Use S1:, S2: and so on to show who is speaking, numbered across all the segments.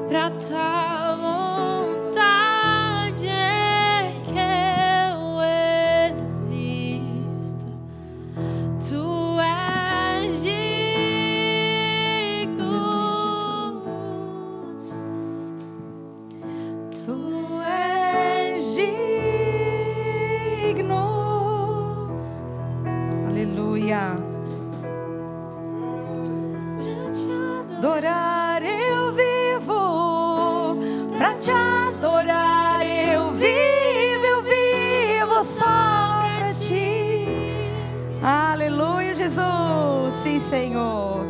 S1: pra tua vontade é que eu existo. Tu és digno, Jesus. Tu és digno. Aleluia. Adorar eu vivo, pra te adorar eu vivo só pra ti. Aleluia, Jesus. Sim, Senhor.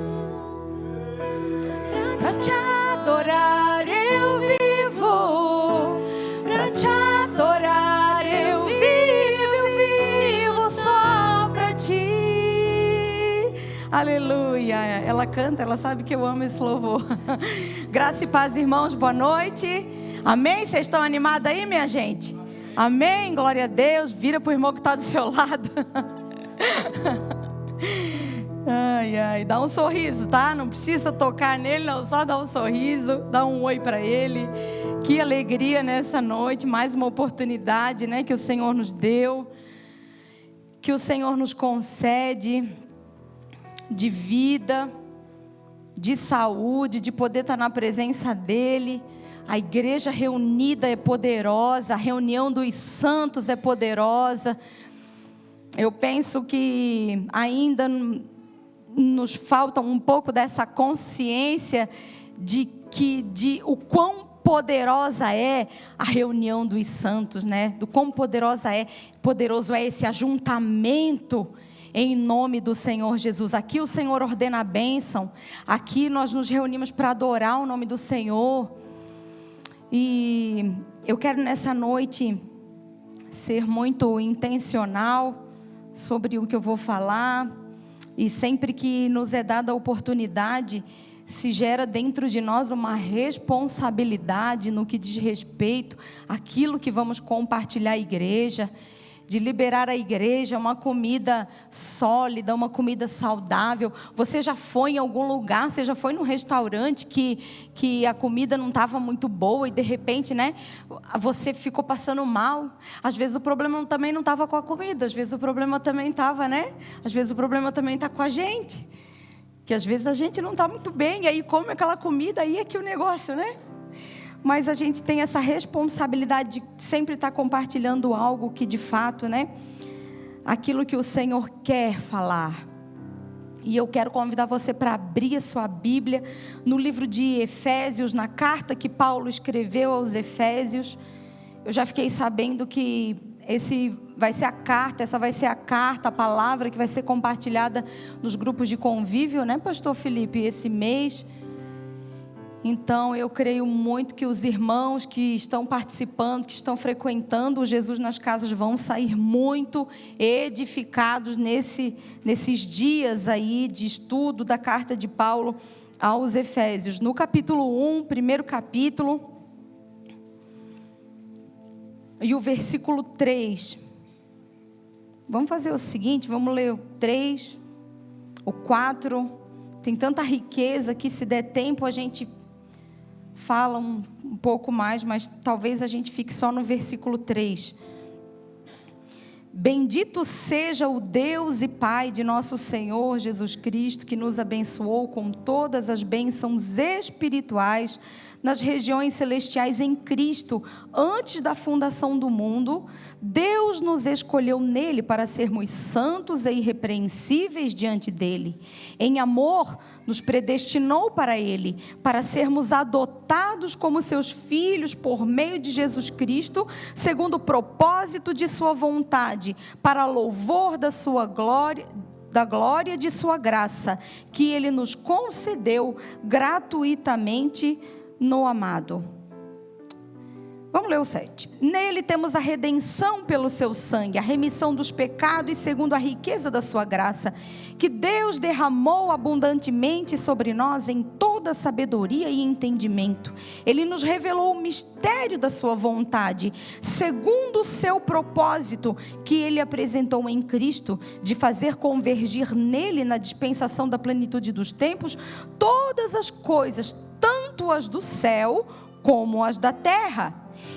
S1: Pra te adorar eu vivo, pra te adorar eu vivo só pra ti. Aleluia. Ela canta, ela sabe que eu amo esse louvor. Graça e paz, irmãos, boa noite. Amém? Vocês estão animados aí, minha gente? Amém? Glória a Deus. Vira pro irmão que está do seu lado. Ai, ai, dá um sorriso, tá? Não precisa tocar nele, não, só dá um sorriso, dá um oi para ele. Que alegria nessa noite, mais uma oportunidade, né, que o Senhor nos deu, que o Senhor nos concede de vida, de saúde, de poder estar na presença dEle. A igreja reunida é poderosa, a reunião dos santos é poderosa. Eu penso que ainda nos falta um pouco dessa consciência de o quão poderosa é a reunião dos santos, né? Do quão poderoso é esse ajuntamento em nome do Senhor Jesus. Aqui o Senhor ordena a bênção, aqui nós nos reunimos para adorar o nome do Senhor. E eu quero nessa noite ser muito intencional sobre o que eu vou falar. E sempre que nos é dada a oportunidade, se gera dentro de nós uma responsabilidade no que diz respeito àquilo que vamos compartilhar à igreja, de liberar à igreja uma comida sólida, uma comida saudável. Você já foi em algum lugar, você já foi num restaurante que a comida não estava muito boa e de repente, né, você ficou passando mal? Às vezes o problema também não estava com a comida, às vezes o problema também estava, né? Às vezes o problema também está com a gente, que às vezes a gente não está muito bem, e aí come aquela comida, aí é que o negócio, né? Mas a gente tem essa responsabilidade de sempre estar compartilhando algo que de fato, né, aquilo que o Senhor quer falar. E eu quero convidar você para abrir a sua Bíblia no livro de Efésios, na carta que Paulo escreveu aos Efésios. Eu já fiquei sabendo que essa vai ser a carta, a palavra que vai ser compartilhada nos grupos de convívio, né, pastor Felipe, esse mês. Então eu creio muito que os irmãos que estão participando, que estão frequentando o Jesus nas Casas vão sair muito edificados nesses dias aí de estudo da carta de Paulo aos Efésios. No capítulo 1, primeiro capítulo, e o versículo 3. Vamos fazer o seguinte, vamos ler o 3, o 4. Tem tanta riqueza que se der tempo a gente fala um pouco mais, mas talvez a gente fique só no versículo 3. Bendito seja o Deus e Pai de nosso Senhor Jesus Cristo, que nos abençoou com todas as bênçãos espirituais nas regiões celestiais em Cristo. Antes da fundação do mundo, Deus nos escolheu nele para sermos santos e irrepreensíveis diante dele. Em amor, nos predestinou para ele, para sermos adotados como seus filhos por meio de Jesus Cristo, segundo o propósito de sua vontade, para louvor da sua glória, da glória de sua graça, que ele nos concedeu gratuitamente no amado. Vamos ler o 7. Nele temos a redenção pelo seu sangue, a remissão dos pecados, segundo a riqueza da sua graça, que Deus derramou abundantemente sobre nós em toda sabedoria e entendimento. Ele nos revelou o mistério da sua vontade, segundo o seu propósito, que ele apresentou em Cristo, de fazer convergir nele, na dispensação da plenitude dos tempos, todas as coisas, tanto tanto as do céu como as da terra.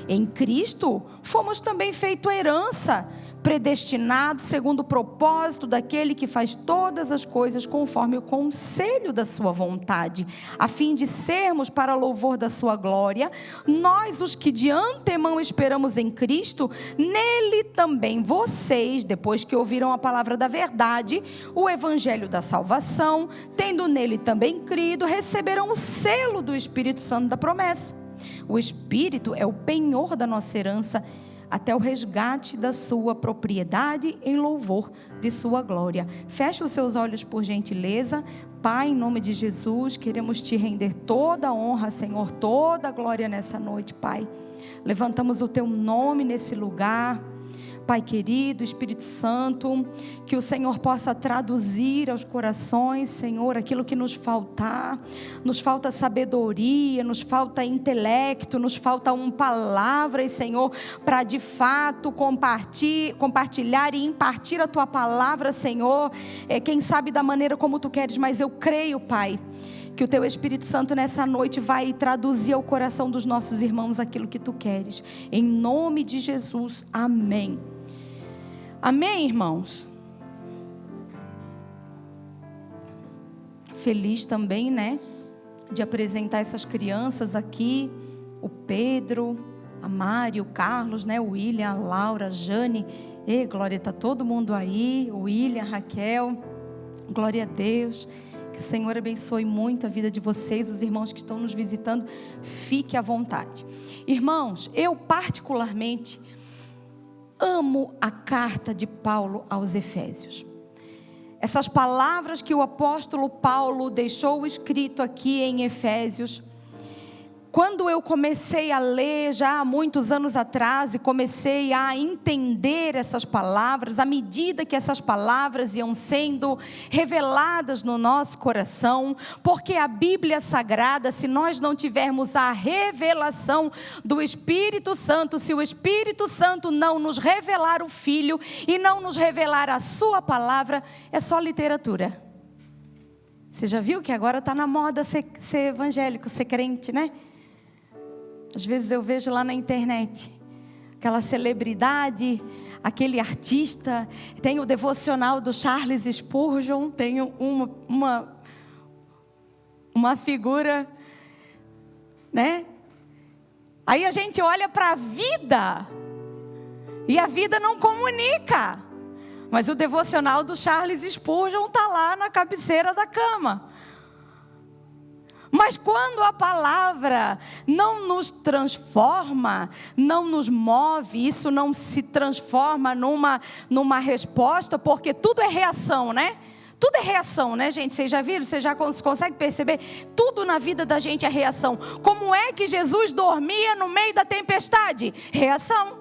S1: Em Cristo fomos também feito herança, predestinados segundo o propósito daquele que faz todas as coisas conforme o conselho da sua vontade, a fim de sermos para louvor da sua glória. Nós, os que de antemão esperamos em Cristo, nele também vocês, depois que ouviram a palavra da verdade, o evangelho da salvação, tendo nele também crido, receberão o selo do Espírito Santo da promessa. O Espírito é o penhor da nossa herança, até o resgate da sua propriedade em louvor de sua glória. Feche os seus olhos por gentileza. Pai, em nome de Jesus, queremos te render toda a honra, Senhor, toda a glória nessa noite, Pai. Levantamos o teu nome nesse lugar. Pai querido, Espírito Santo, que o Senhor possa traduzir aos corações, Senhor, aquilo que nos faltar. Nos falta sabedoria, nos falta intelecto, nos falta palavras, Senhor, para de fato compartilhar e impartir a tua palavra, Senhor. Quem sabe da maneira como tu queres, mas eu creio, Pai, que o teu Espírito Santo nessa noite vai traduzir ao coração dos nossos irmãos aquilo que tu queres. Em nome de Jesus, amém. Amém, irmãos? Feliz também, né? De apresentar essas crianças aqui. O Pedro, a Mari, o Carlos, né? O William, a Laura, a Jane. Ei, glória, está todo mundo aí. O William, a Raquel. Glória a Deus. Que o Senhor abençoe muito a vida de vocês. Os irmãos que estão nos visitando, fique à vontade. Irmãos, eu particularmente amo a carta de Paulo aos Efésios. Essas palavras que o apóstolo Paulo deixou escrito aqui em Efésios, quando eu comecei a ler já há muitos anos atrás e comecei a entender essas palavras, à medida que essas palavras iam sendo reveladas no nosso coração, porque a Bíblia Sagrada, se nós não tivermos a revelação do Espírito Santo, se o Espírito Santo não nos revelar o Filho e não nos revelar a sua palavra, é só literatura. Você já viu que agora está na moda ser evangélico, ser crente, né? Às vezes eu vejo lá na internet, aquela celebridade, aquele artista, tem o devocional do Charles Spurgeon, tem uma figura, né? Aí a gente olha para a vida, e a vida não comunica, mas o devocional do Charles Spurgeon está lá na cabeceira da cama. Mas quando a palavra não nos transforma, não nos move, isso não se transforma numa resposta, porque tudo é reação, né? Tudo é reação, né, gente? Vocês já viram? Vocês já conseguem perceber? Tudo na vida da gente é reação. Como é que Jesus dormia no meio da tempestade? Reação.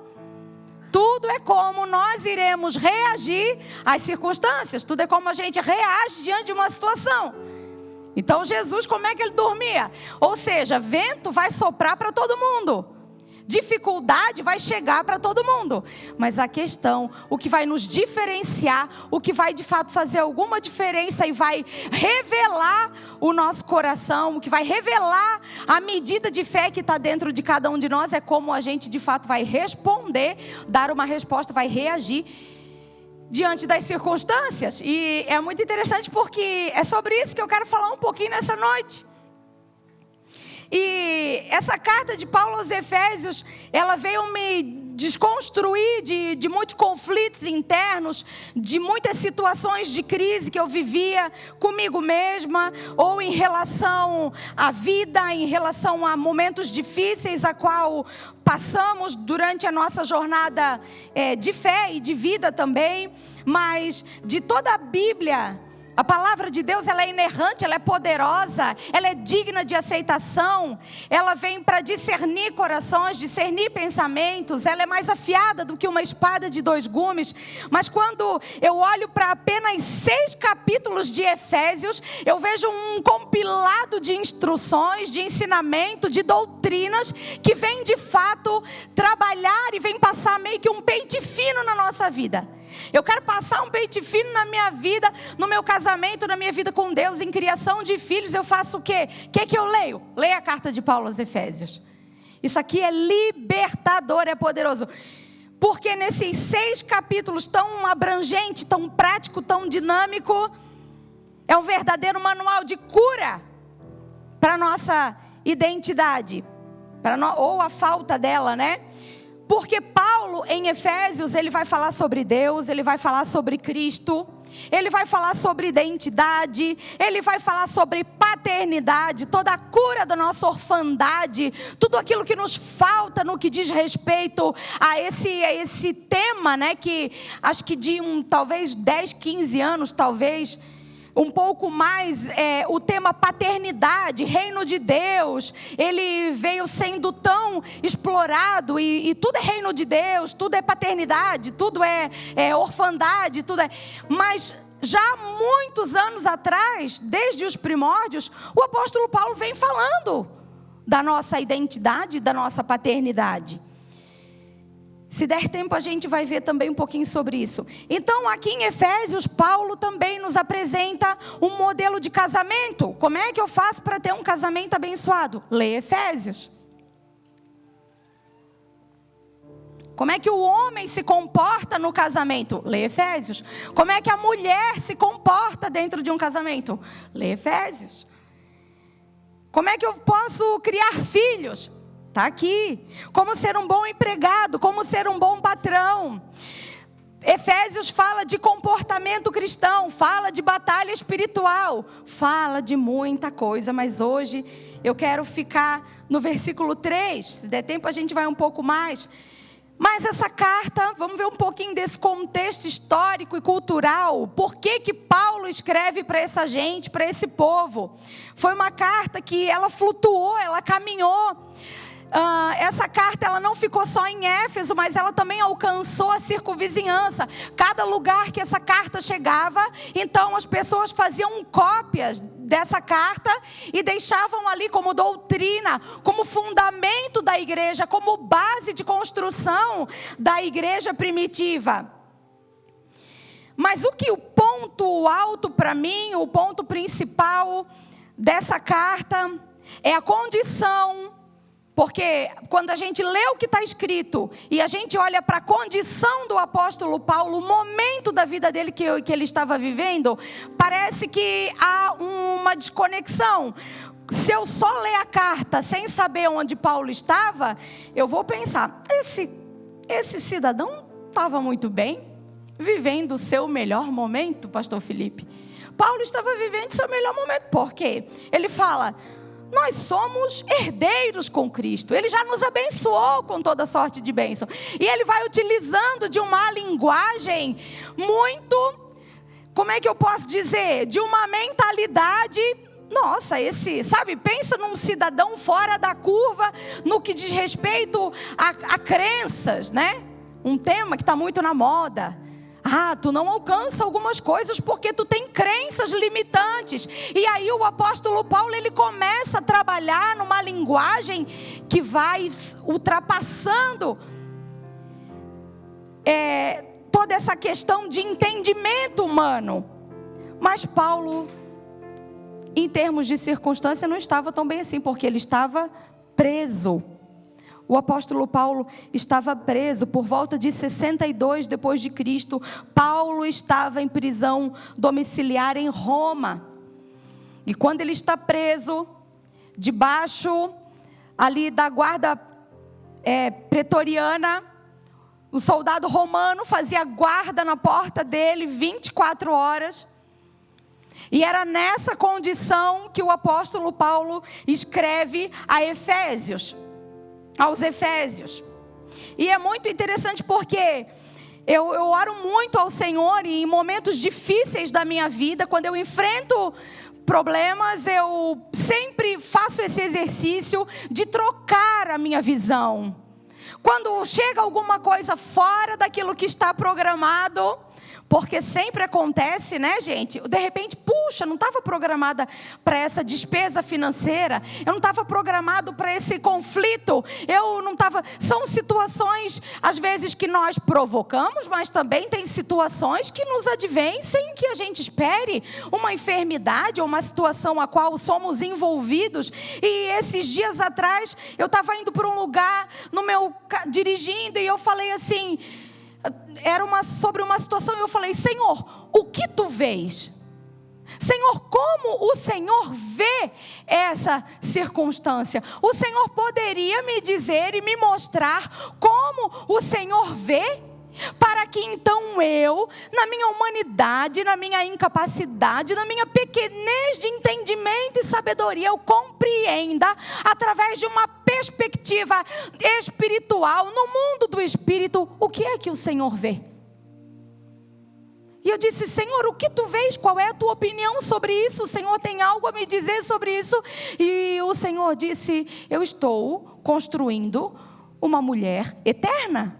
S1: Tudo é como nós iremos reagir às circunstâncias. Tudo é como a gente reage diante de uma situação. Então Jesus, como é que ele dormia? Ou seja, vento vai soprar para todo mundo, dificuldade vai chegar para todo mundo, mas a questão, o que vai nos diferenciar, o que vai de fato fazer alguma diferença e vai revelar o nosso coração, o que vai revelar a medida de fé que está dentro de cada um de nós, é como a gente de fato vai responder, dar uma resposta, vai reagir diante das circunstâncias. E é muito interessante porque é sobre isso que eu quero falar um pouquinho nessa noite. E essa carta de Paulo aos Efésios, ela veio me desconstruir de muitos conflitos internos, de muitas situações de crise que eu vivia comigo mesma, ou em relação à vida, em relação a momentos difíceis a qual passamos durante a nossa jornada de fé e de vida também. Mas de toda a Bíblia, a palavra de Deus, ela é inerrante, ela é poderosa, ela é digna de aceitação, ela vem para discernir corações, discernir pensamentos, ela é mais afiada do que uma espada de 2 gumes. Mas quando eu olho para apenas 6 capítulos de Efésios, eu vejo um compilado de instruções, de ensinamento, de doutrinas, que vem de fato trabalhar e vem passar meio que um pente fino na nossa vida. Eu quero passar um pente fino na minha vida, no meu casamento, na minha vida com Deus, em criação de filhos. Eu faço o quê? O que eu leio? Leia a carta de Paulo aos Efésios. Isso aqui é libertador, é poderoso. Porque nesses 6 capítulos tão abrangente, tão prático, tão dinâmico, é um verdadeiro manual de cura para a nossa identidade, ou a falta dela, né? Porque Paulo, em Efésios, ele vai falar sobre Deus, ele vai falar sobre Cristo, ele vai falar sobre identidade, ele vai falar sobre paternidade, toda a cura da nossa orfandade, tudo aquilo que nos falta no que diz respeito a esse tema, né? Que acho que de talvez 10, 15 anos, talvez um pouco mais, o tema paternidade, reino de Deus, ele veio sendo tão explorado, e tudo é reino de Deus, tudo é paternidade, tudo é orfandade, tudo é... Mas já há muitos anos atrás, desde os primórdios, o apóstolo Paulo vem falando da nossa identidade, da nossa paternidade. Se der tempo, a gente vai ver também um pouquinho sobre isso. Então, aqui em Efésios, Paulo também nos apresenta um modelo de casamento. Como é que eu faço para ter um casamento abençoado? Lê Efésios. Como é que o homem se comporta no casamento? Lê Efésios. Como é que a mulher se comporta dentro de um casamento? Lê Efésios. Como é que eu posso criar filhos? Está aqui. Como ser um bom empregado, como ser um bom patrão. Efésios fala de comportamento cristão, fala de batalha espiritual, fala de muita coisa, mas hoje eu quero ficar no versículo 3, se der tempo a gente vai um pouco mais. Mas essa carta, vamos ver um pouquinho desse contexto histórico e cultural. Por que que Paulo escreve para essa gente, para esse povo? Foi uma carta que ela flutuou, ela caminhou. Essa carta ela não ficou só em Éfeso, mas ela também alcançou a circunvizinhança. Cada lugar que essa carta chegava, então as pessoas faziam cópias dessa carta e deixavam ali como doutrina, como fundamento da igreja, como base de construção da igreja primitiva. Mas o ponto alto para mim, o ponto principal dessa carta é a condição. Porque quando a gente lê o que está escrito e a gente olha para a condição do apóstolo Paulo, o momento da vida dele que ele estava vivendo, parece que há uma desconexão. Se eu só ler a carta sem saber onde Paulo estava, eu vou pensar, esse cidadão estava muito bem, vivendo o seu melhor momento, pastor Felipe. Paulo estava vivendo o seu melhor momento, por quê? Ele fala... Nós somos herdeiros com Cristo. Ele já nos abençoou com toda sorte de bênção. E ele vai utilizando de uma linguagem muito, como é que eu posso dizer? De uma mentalidade, nossa, pensa num cidadão fora da curva no que diz respeito a crenças, né? Um tema que está muito na moda. Tu não alcança algumas coisas porque tu tem crenças limitantes. E aí o apóstolo Paulo, ele começa a trabalhar numa linguagem que vai ultrapassando toda essa questão de entendimento humano. Mas Paulo, em termos de circunstância, não estava tão bem assim, porque ele estava preso. O apóstolo Paulo estava preso por volta de 62 depois de Cristo. Paulo estava em prisão domiciliar em Roma. E quando ele está preso, debaixo ali da guarda pretoriana, o soldado romano fazia guarda na porta dele 24 horas. E era nessa condição que o apóstolo Paulo escreve aos Efésios. E é muito interessante porque eu oro muito ao Senhor e em momentos difíceis da minha vida, quando eu enfrento problemas, eu sempre faço esse exercício de trocar a minha visão. Quando chega alguma coisa fora daquilo que está programado, Porque sempre acontece, né, gente? De repente, puxa, não estava programada para essa despesa financeira. Eu não estava programado para esse conflito. Eu não estava... São situações, às vezes, que nós provocamos, mas também tem situações que nos advêm sem que a gente espere. Uma enfermidade ou uma situação a qual somos envolvidos. E esses dias atrás, eu estava indo para um lugar, dirigindo, e eu falei assim... Era sobre uma situação e eu falei: Senhor, o que tu vês? Senhor, como o Senhor vê essa circunstância? O Senhor poderia me dizer e me mostrar como o Senhor vê? Para que então eu, na minha humanidade, na minha incapacidade, na minha pequenez de entendimento e sabedoria, eu compreenda, através de uma perspectiva espiritual, no mundo do espírito, o que é que o Senhor vê? E eu disse: Senhor, o que tu vês? Qual é a tua opinião sobre isso? O Senhor tem algo a me dizer sobre isso? E o Senhor disse: eu estou construindo uma mulher eterna.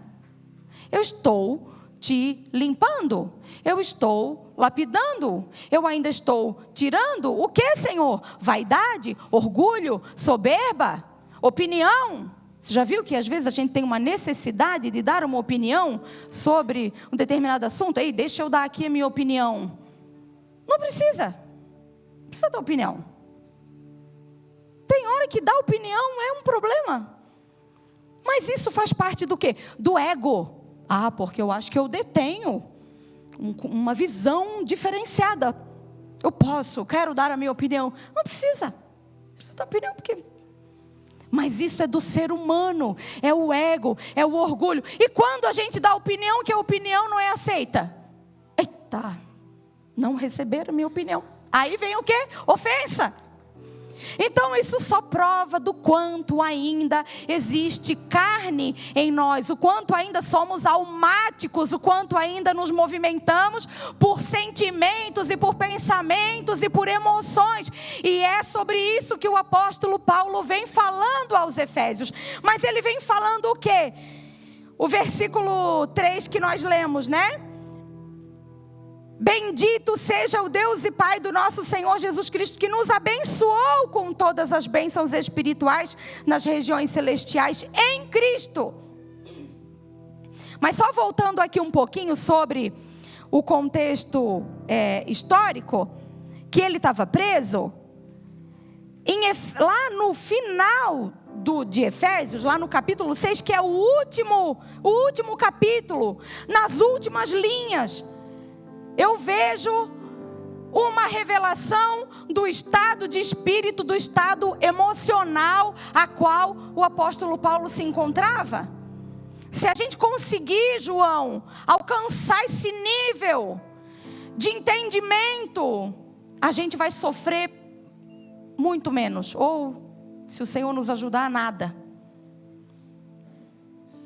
S1: Eu estou te limpando, eu estou lapidando, eu ainda estou tirando. O que, Senhor? Vaidade, orgulho, soberba, opinião. Você já viu que às vezes a gente tem uma necessidade de dar uma opinião sobre um determinado assunto? Ei, deixa eu dar aqui a minha opinião. Não precisa dar opinião. Tem hora que dar opinião é um problema. Mas isso faz parte do quê? Do ego. Porque eu acho que eu detenho uma visão diferenciada. Eu quero dar a minha opinião. Não precisa dar opinião, porque... Mas isso é do ser humano, é o ego, é o orgulho. E quando a gente dá opinião, que a opinião não é aceita? Eita, não receberam a minha opinião. Aí vem o quê? Ofensa. Então isso só prova do quanto ainda existe carne em nós, o quanto ainda somos almáticos, o quanto ainda nos movimentamos por sentimentos e por pensamentos e por emoções. E é sobre isso que o apóstolo Paulo vem falando aos Efésios. Mas ele vem falando o quê? O versículo 3 que nós lemos, né? Bendito seja o Deus e Pai do nosso Senhor Jesus Cristo, que nos abençoou com todas as bênçãos espirituais nas regiões celestiais em Cristo. Mas só voltando aqui um pouquinho sobre o contexto histórico, que ele estava preso, lá no final de Efésios, lá no capítulo 6, que é o último capítulo, nas últimas linhas, eu vejo uma revelação do estado de espírito, do estado emocional a qual o apóstolo Paulo se encontrava. Se a gente conseguir, João, alcançar esse nível de entendimento, a gente vai sofrer muito menos. Ou, se o Senhor nos ajudar, nada.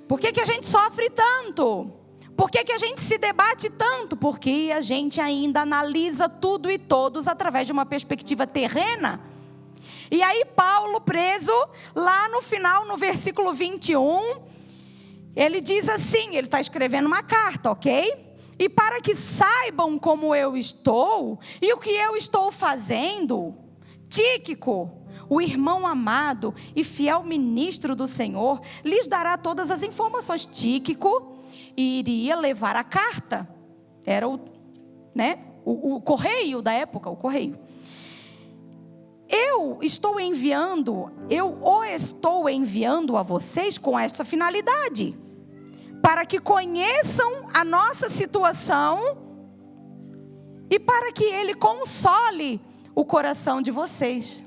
S1: Por que a gente sofre tanto? Por que a gente se debate tanto? Porque a gente ainda analisa tudo e todos através de uma perspectiva terrena. E aí Paulo, preso, lá no final, no versículo 21, ele diz assim, ele está escrevendo uma carta, ok? E para que saibam como eu estou e o que eu estou fazendo, Tíquico, o irmão amado e fiel ministro do Senhor, lhes dará todas as informações. Tíquico iria levar a carta, era o correio da época, o correio. Eu o estou enviando a vocês com esta finalidade, para que conheçam a nossa situação e para que Ele console o coração de vocês.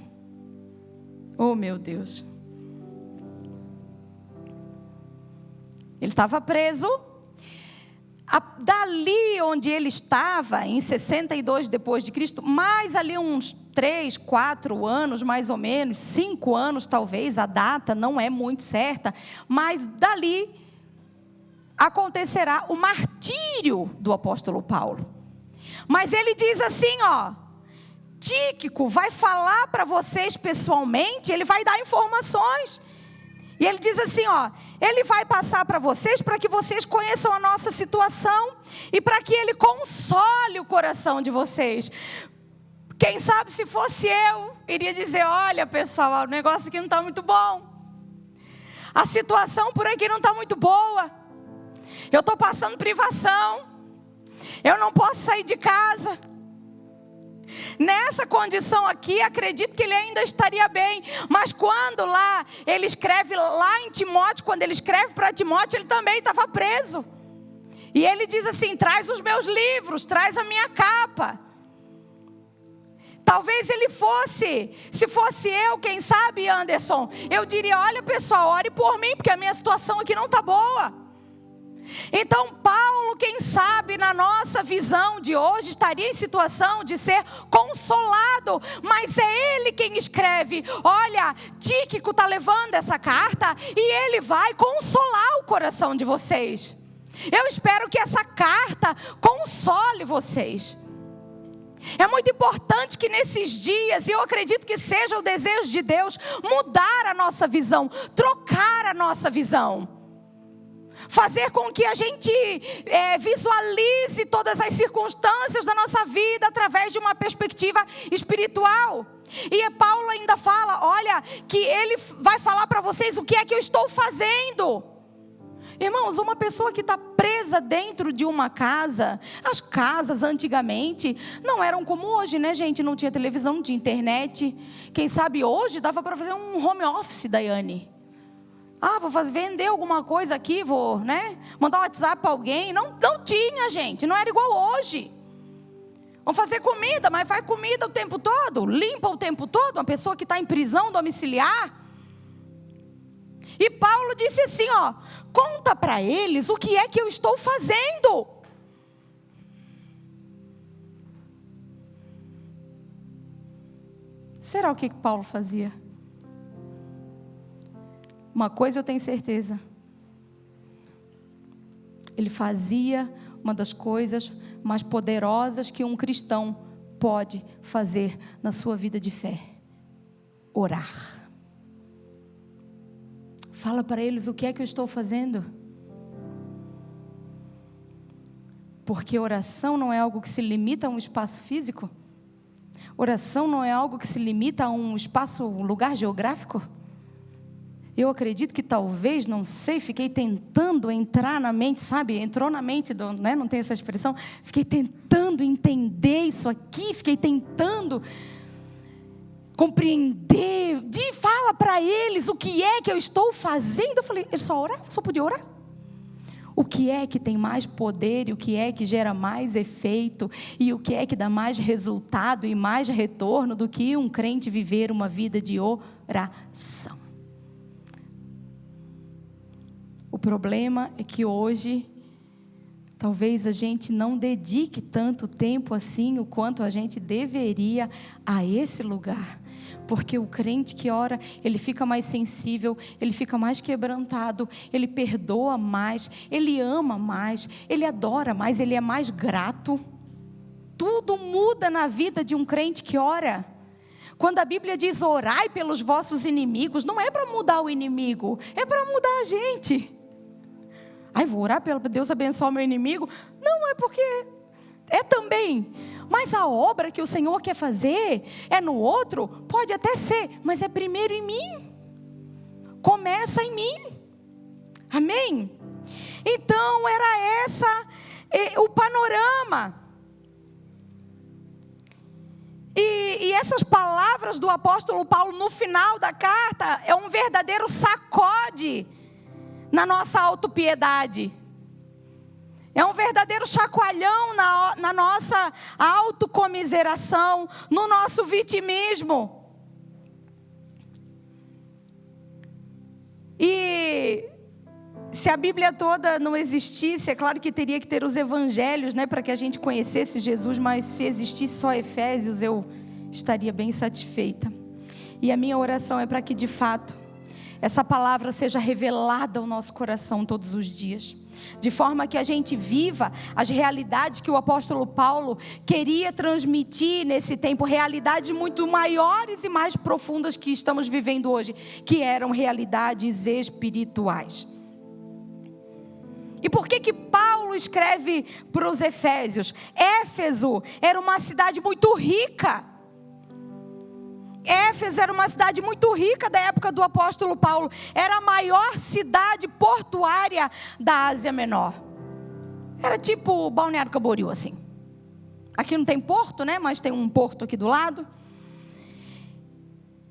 S1: Oh, meu Deus. Ele estava preso. Dali onde ele estava, em 62 depois de Cristo, mais ali uns 3, 4 anos, mais ou menos, 5 anos talvez, a data não é muito certa, mas dali acontecerá o martírio do apóstolo Paulo. Mas ele diz assim, Tíquico vai falar para vocês pessoalmente, ele vai dar informações. E ele diz assim, ó, ele vai passar para vocês, para que vocês conheçam a nossa situação e para que ele console o coração de vocês. Quem sabe se fosse eu, iria dizer, olha pessoal, o negócio aqui não está muito bom. A situação por aqui não está muito boa. Eu estou passando privação. Eu não posso sair de casa. Nessa condição aqui, acredito que ele ainda estaria bem. Mas quando lá, ele escreve lá em Timóteo, quando ele escreve para Timóteo, ele também estava preso. E ele diz assim, traz os meus livros, traz a minha capa. Talvez ele fosse, se fosse eu, quem sabe, Anderson, eu diria, olha pessoal, ore por mim, porque a minha situação aqui não está boa. Então Paulo, quem sabe, na nossa visão de hoje, estaria em situação de ser consolado, mas é ele quem escreve, olha, Tíquico está levando essa carta, e ele vai consolar o coração de vocês. Eu espero que essa carta console vocês. É muito importante que nesses dias, e eu acredito que seja o desejo de Deus, mudar a nossa visão, trocar a nossa visão. Fazer com que a gente visualize todas as circunstâncias da nossa vida através de uma perspectiva espiritual. E Paulo ainda fala, olha, que ele vai falar para vocês o que é que eu estou fazendo. Irmãos, uma pessoa que está presa dentro de uma casa, as casas antigamente não eram como hoje, né gente? Não tinha televisão, não tinha internet. Quem sabe hoje dava para fazer um home office, Daiane. Vou vender alguma coisa aqui, vou, mandar um WhatsApp para alguém. Não tinha, gente, não era igual hoje. Vamos fazer comida, mas faz comida o tempo todo, limpa o tempo todo, uma pessoa que está em prisão domiciliar. E Paulo disse assim, ó, conta para eles o que é que eu estou fazendo. Será o que Paulo fazia? Uma coisa eu tenho certeza. Ele fazia uma das coisas mais poderosas que um cristão pode fazer na sua vida de fé. Orar. Fala para eles o que é que eu estou fazendo. Porque oração não é algo que se limita a um espaço físico. Oração não é algo que se limita a um espaço, um lugar geográfico. Eu acredito que talvez, não sei, fiquei tentando entrar na mente, sabe? Entrou na mente, não tem essa expressão? Fiquei tentando entender isso aqui, fiquei tentando compreender. Fala para eles o que é que eu estou fazendo. Eu falei, ele só orar? Só podia orar? O que é que tem mais poder e o que é que gera mais efeito e o que é que dá mais resultado e mais retorno do que um crente viver uma vida de oração? O problema é que hoje, talvez a gente não dedique tanto tempo assim, o quanto a gente deveria a esse lugar. Porque o crente que ora, ele fica mais sensível, ele fica mais quebrantado, ele perdoa mais, ele ama mais, ele adora mais, ele é mais grato. Tudo muda na vida de um crente que ora. Quando a Bíblia diz orai pelos vossos inimigos, não é para mudar o inimigo, é para mudar a gente. Vou orar para Deus abençoar o meu inimigo? Não, é porque é também. Mas a obra que o Senhor quer fazer é no outro? Pode até ser, mas é primeiro em mim. Começa em mim. Amém? Então era o panorama. E essas palavras do apóstolo Paulo no final da carta é um verdadeiro sacode na nossa autopiedade. É um verdadeiro chacoalhão na nossa autocomiseração, no nosso vitimismo. E se a Bíblia toda não existisse, é claro que teria que ter os evangelhos, para que a gente conhecesse Jesus, mas se existisse só Efésios, eu estaria bem satisfeita. E a minha oração é para que de fato essa palavra seja revelada ao nosso coração todos os dias. de forma que a gente viva as realidades que o apóstolo Paulo queria transmitir nesse tempo, realidades muito maiores e mais profundas que estamos vivendo hoje, que eram realidades espirituais. E por que Paulo escreve para os Efésios? Éfeso era uma cidade muito rica. Éfeso era uma cidade muito rica da época do apóstolo Paulo. Era a maior cidade portuária da Ásia Menor. Era tipo Balneário Camboriú, assim. Aqui não tem porto, né? Mas tem um porto aqui do lado.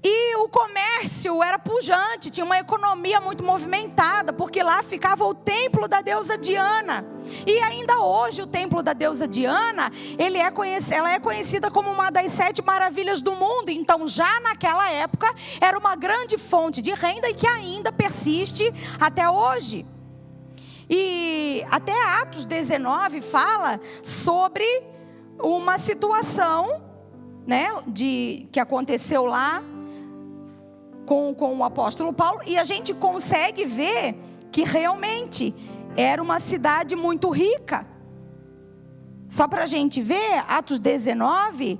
S1: E o comércio era pujante, tinha uma economia muito movimentada, porque lá ficava o templo da deusa Diana. E ainda hoje o templo da deusa Diana, ela é conhecida como uma das 7 maravilhas do mundo. Então já naquela época era uma grande fonte de renda e que ainda persiste até hoje. E até Atos 19 fala sobre uma situação, né, que aconteceu lá com o apóstolo Paulo, e a gente consegue ver que realmente era uma cidade muito rica. Só para a gente ver, Atos 19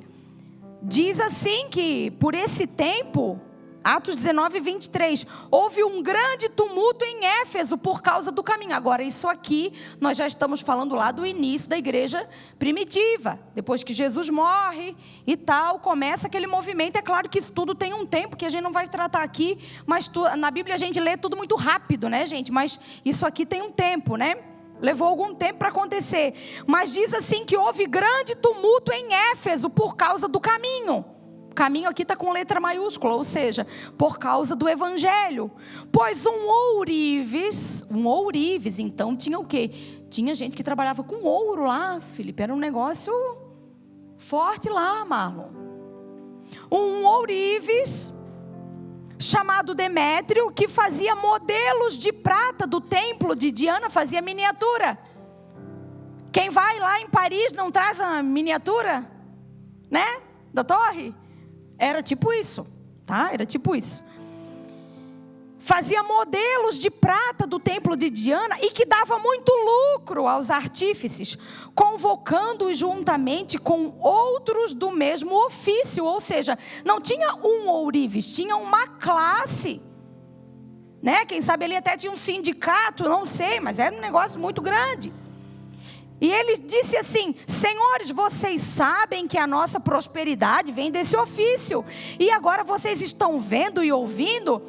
S1: diz assim que por esse tempo, Atos 19, 23, houve um grande tumulto em Éfeso por causa do caminho. Agora isso aqui, nós já estamos falando lá do início da igreja primitiva. Depois que Jesus morre e tal, começa aquele movimento. É claro que isso tudo tem um tempo que a gente não vai tratar aqui, mas na Bíblia a gente lê tudo muito rápido, né, gente? Mas isso aqui tem um tempo, né? Levou algum tempo para acontecer. Mas diz assim que houve grande tumulto em Éfeso por causa do caminho. Caminho aqui está com letra maiúscula, ou seja, por causa do evangelho. Pois um ourives, então tinha o quê? Tinha gente que trabalhava com ouro lá, Felipe, era um negócio forte lá, Marlon. Um ourives, chamado Demétrio, que fazia modelos de prata do templo de Diana, fazia miniatura. Quem vai lá em Paris não traz a miniatura, né, da torre? Era tipo isso, tá? Era tipo isso. Fazia modelos de prata do templo de Diana e que dava muito lucro aos artífices, convocando-os juntamente com outros do mesmo ofício. Ou seja, não tinha um ourives, tinha uma classe, né? Quem sabe ele até tinha um sindicato, não sei, mas era um negócio muito grande. E ele disse assim: senhores, vocês sabem que a nossa prosperidade vem desse ofício. E agora vocês estão vendo e ouvindo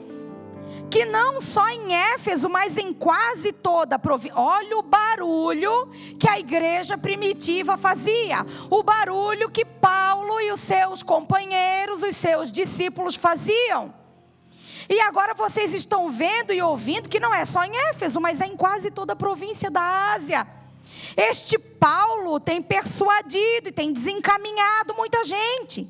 S1: que não só em Éfeso, mas em quase toda a província. Olha o barulho que a igreja primitiva fazia. O barulho que Paulo e os seus companheiros, os seus discípulos faziam. E agora vocês estão vendo e ouvindo que não é só em Éfeso, mas é em quase toda a província da Ásia. Este Paulo tem persuadido e tem desencaminhado muita gente,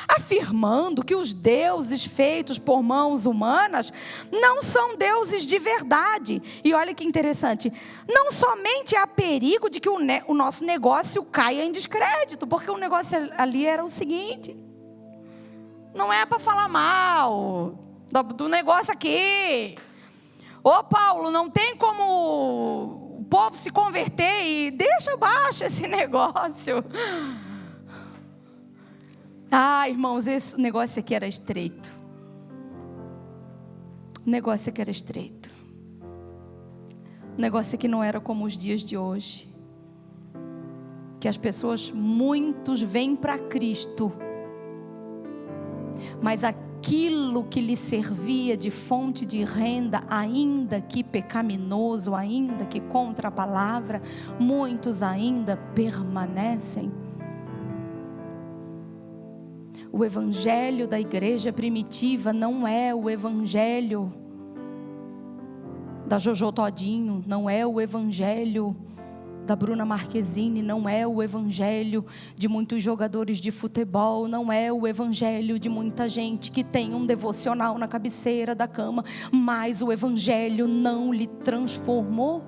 S1: afirmando que os deuses feitos por mãos humanas não são deuses de verdade. E olha que interessante, não somente há perigo de que o nosso negócio caia em descrédito, porque o negócio ali era o seguinte: não é para falar mal do negócio aqui. Ô Paulo, não tem como o povo se converter e deixa abaixo esse negócio. Ah, irmãos, esse negócio aqui era estreito. O negócio aqui era estreito. O negócio aqui não era como os dias de hoje, que as pessoas, muitos vêm para Cristo, mas aquilo que lhe servia de fonte de renda, ainda que pecaminoso, ainda que contra a palavra, muitos ainda permanecem. O evangelho da igreja primitiva não é o evangelho da Jojo Todinho, não é o evangelho da Bruna Marquezine, não é o evangelho de muitos jogadores de futebol, não é o evangelho de muita gente que tem um devocional na cabeceira da cama, mas o evangelho não lhe transformou.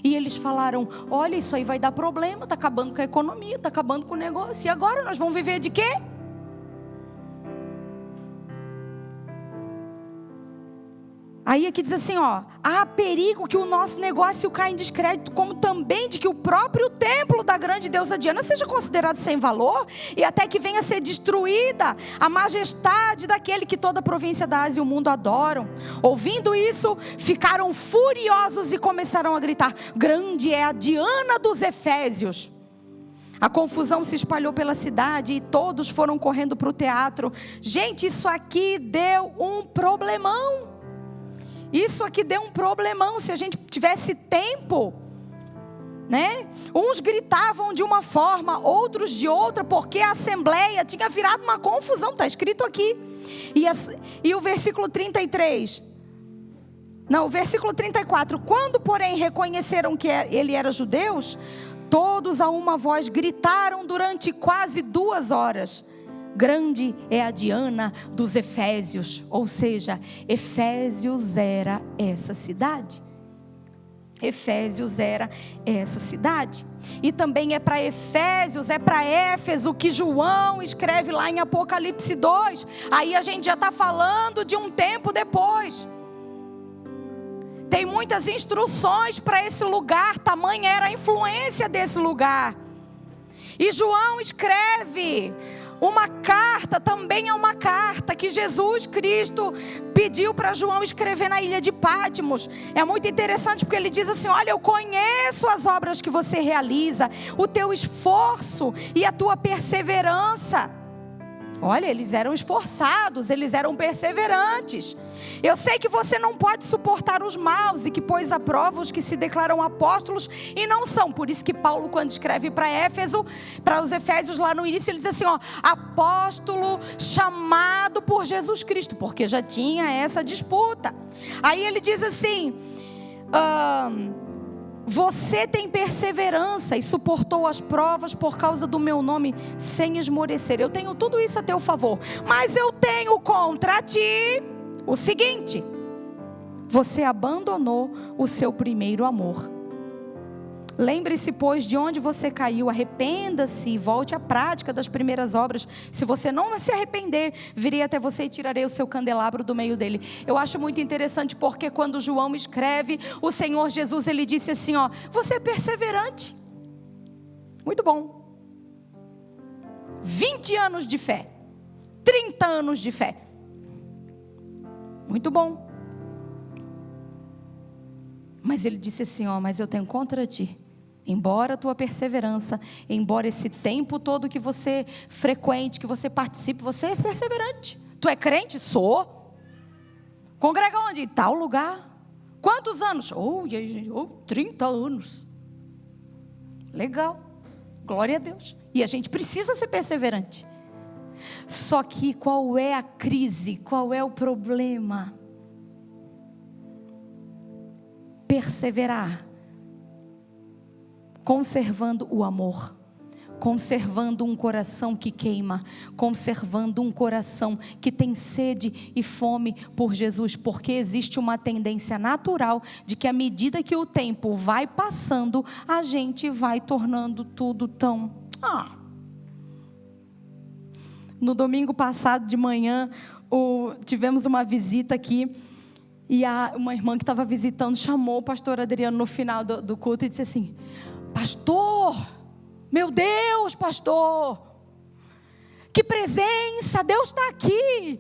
S1: E eles falaram: olha, isso aí vai dar problema, está acabando com a economia, está acabando com o negócio, e agora nós vamos viver de quê? Aí aqui diz assim, ó: há perigo que o nosso negócio caia em descrédito, como também de que o próprio templo da grande deusa Diana seja considerado sem valor, e até que venha a ser destruída a majestade daquele que toda a província da Ásia e o mundo adoram. Ouvindo isso, ficaram furiosos e começaram a gritar: grande é a Diana dos Efésios. A confusão se espalhou pela cidade e todos foram correndo para o teatro. Gente, isso aqui deu um problemão. Isso aqui deu um problemão. Se a gente tivesse tempo, né? Uns gritavam de uma forma, outros de outra, porque a assembleia tinha virado uma confusão. Está escrito aqui. E o versículo 33. Não, o versículo 34. Quando, porém, reconheceram que ele era judeus, todos a uma voz gritaram durante quase 2 horas: grande é a Diana dos Efésios. Ou seja, Efésios era essa cidade. Efésios era essa cidade. E também é para Efésios, é para Éfeso que João escreve lá em Apocalipse 2. Aí a gente já está falando de um tempo depois. Tem muitas instruções para esse lugar, tamanha era a influência desse lugar. E João escreve uma carta, também é uma carta que Jesus Cristo pediu para João escrever na ilha de Patmos. É muito interessante porque ele diz assim: olha, eu conheço as obras que você realiza, o teu esforço e a tua perseverança. Olha, eles eram esforçados, eles eram perseverantes. Eu sei que você não pode suportar os maus e que pôs à prova os que se declaram apóstolos e não são. Por isso que Paulo, quando escreve para Éfeso, para os Efésios lá no início, ele diz assim, ó: apóstolo chamado por Jesus Cristo, porque já tinha essa disputa. Aí ele diz assim: você tem perseverança e suportou as provas por causa do meu nome sem esmorecer. Eu tenho tudo isso a teu favor, mas eu tenho contra ti o seguinte: você abandonou o seu primeiro amor. Lembre-se, pois, de onde você caiu, arrependa-se e volte à prática das primeiras obras. Se você não se arrepender, virei até você e tirarei o seu candelabro do meio dele. Eu acho muito interessante porque quando João escreve, o Senhor Jesus, ele disse assim, ó: você é perseverante. Muito bom. 20 anos de fé, 30 anos de fé. Muito bom. Mas ele disse assim, ó: mas eu tenho contra ti, embora a tua perseverança, embora esse tempo todo que você frequente, que você participe, você é perseverante. Tu é crente? Sou. Congrega onde? Em tal lugar. Quantos anos? 30 anos. Legal. Glória a Deus. E a gente precisa ser perseverante. Só que qual é a crise? Qual é o problema? Perseverar, conservando o amor, conservando um coração que queima, conservando um coração que tem sede e fome por Jesus, porque existe uma tendência natural de que à medida que o tempo vai passando, a gente vai tornando tudo tão... No domingo passado de manhã, tivemos uma visita aqui. E uma irmã que estava visitando chamou o pastor Adriano no final do culto e disse assim: pastor, meu Deus, pastor, que presença, Deus está aqui.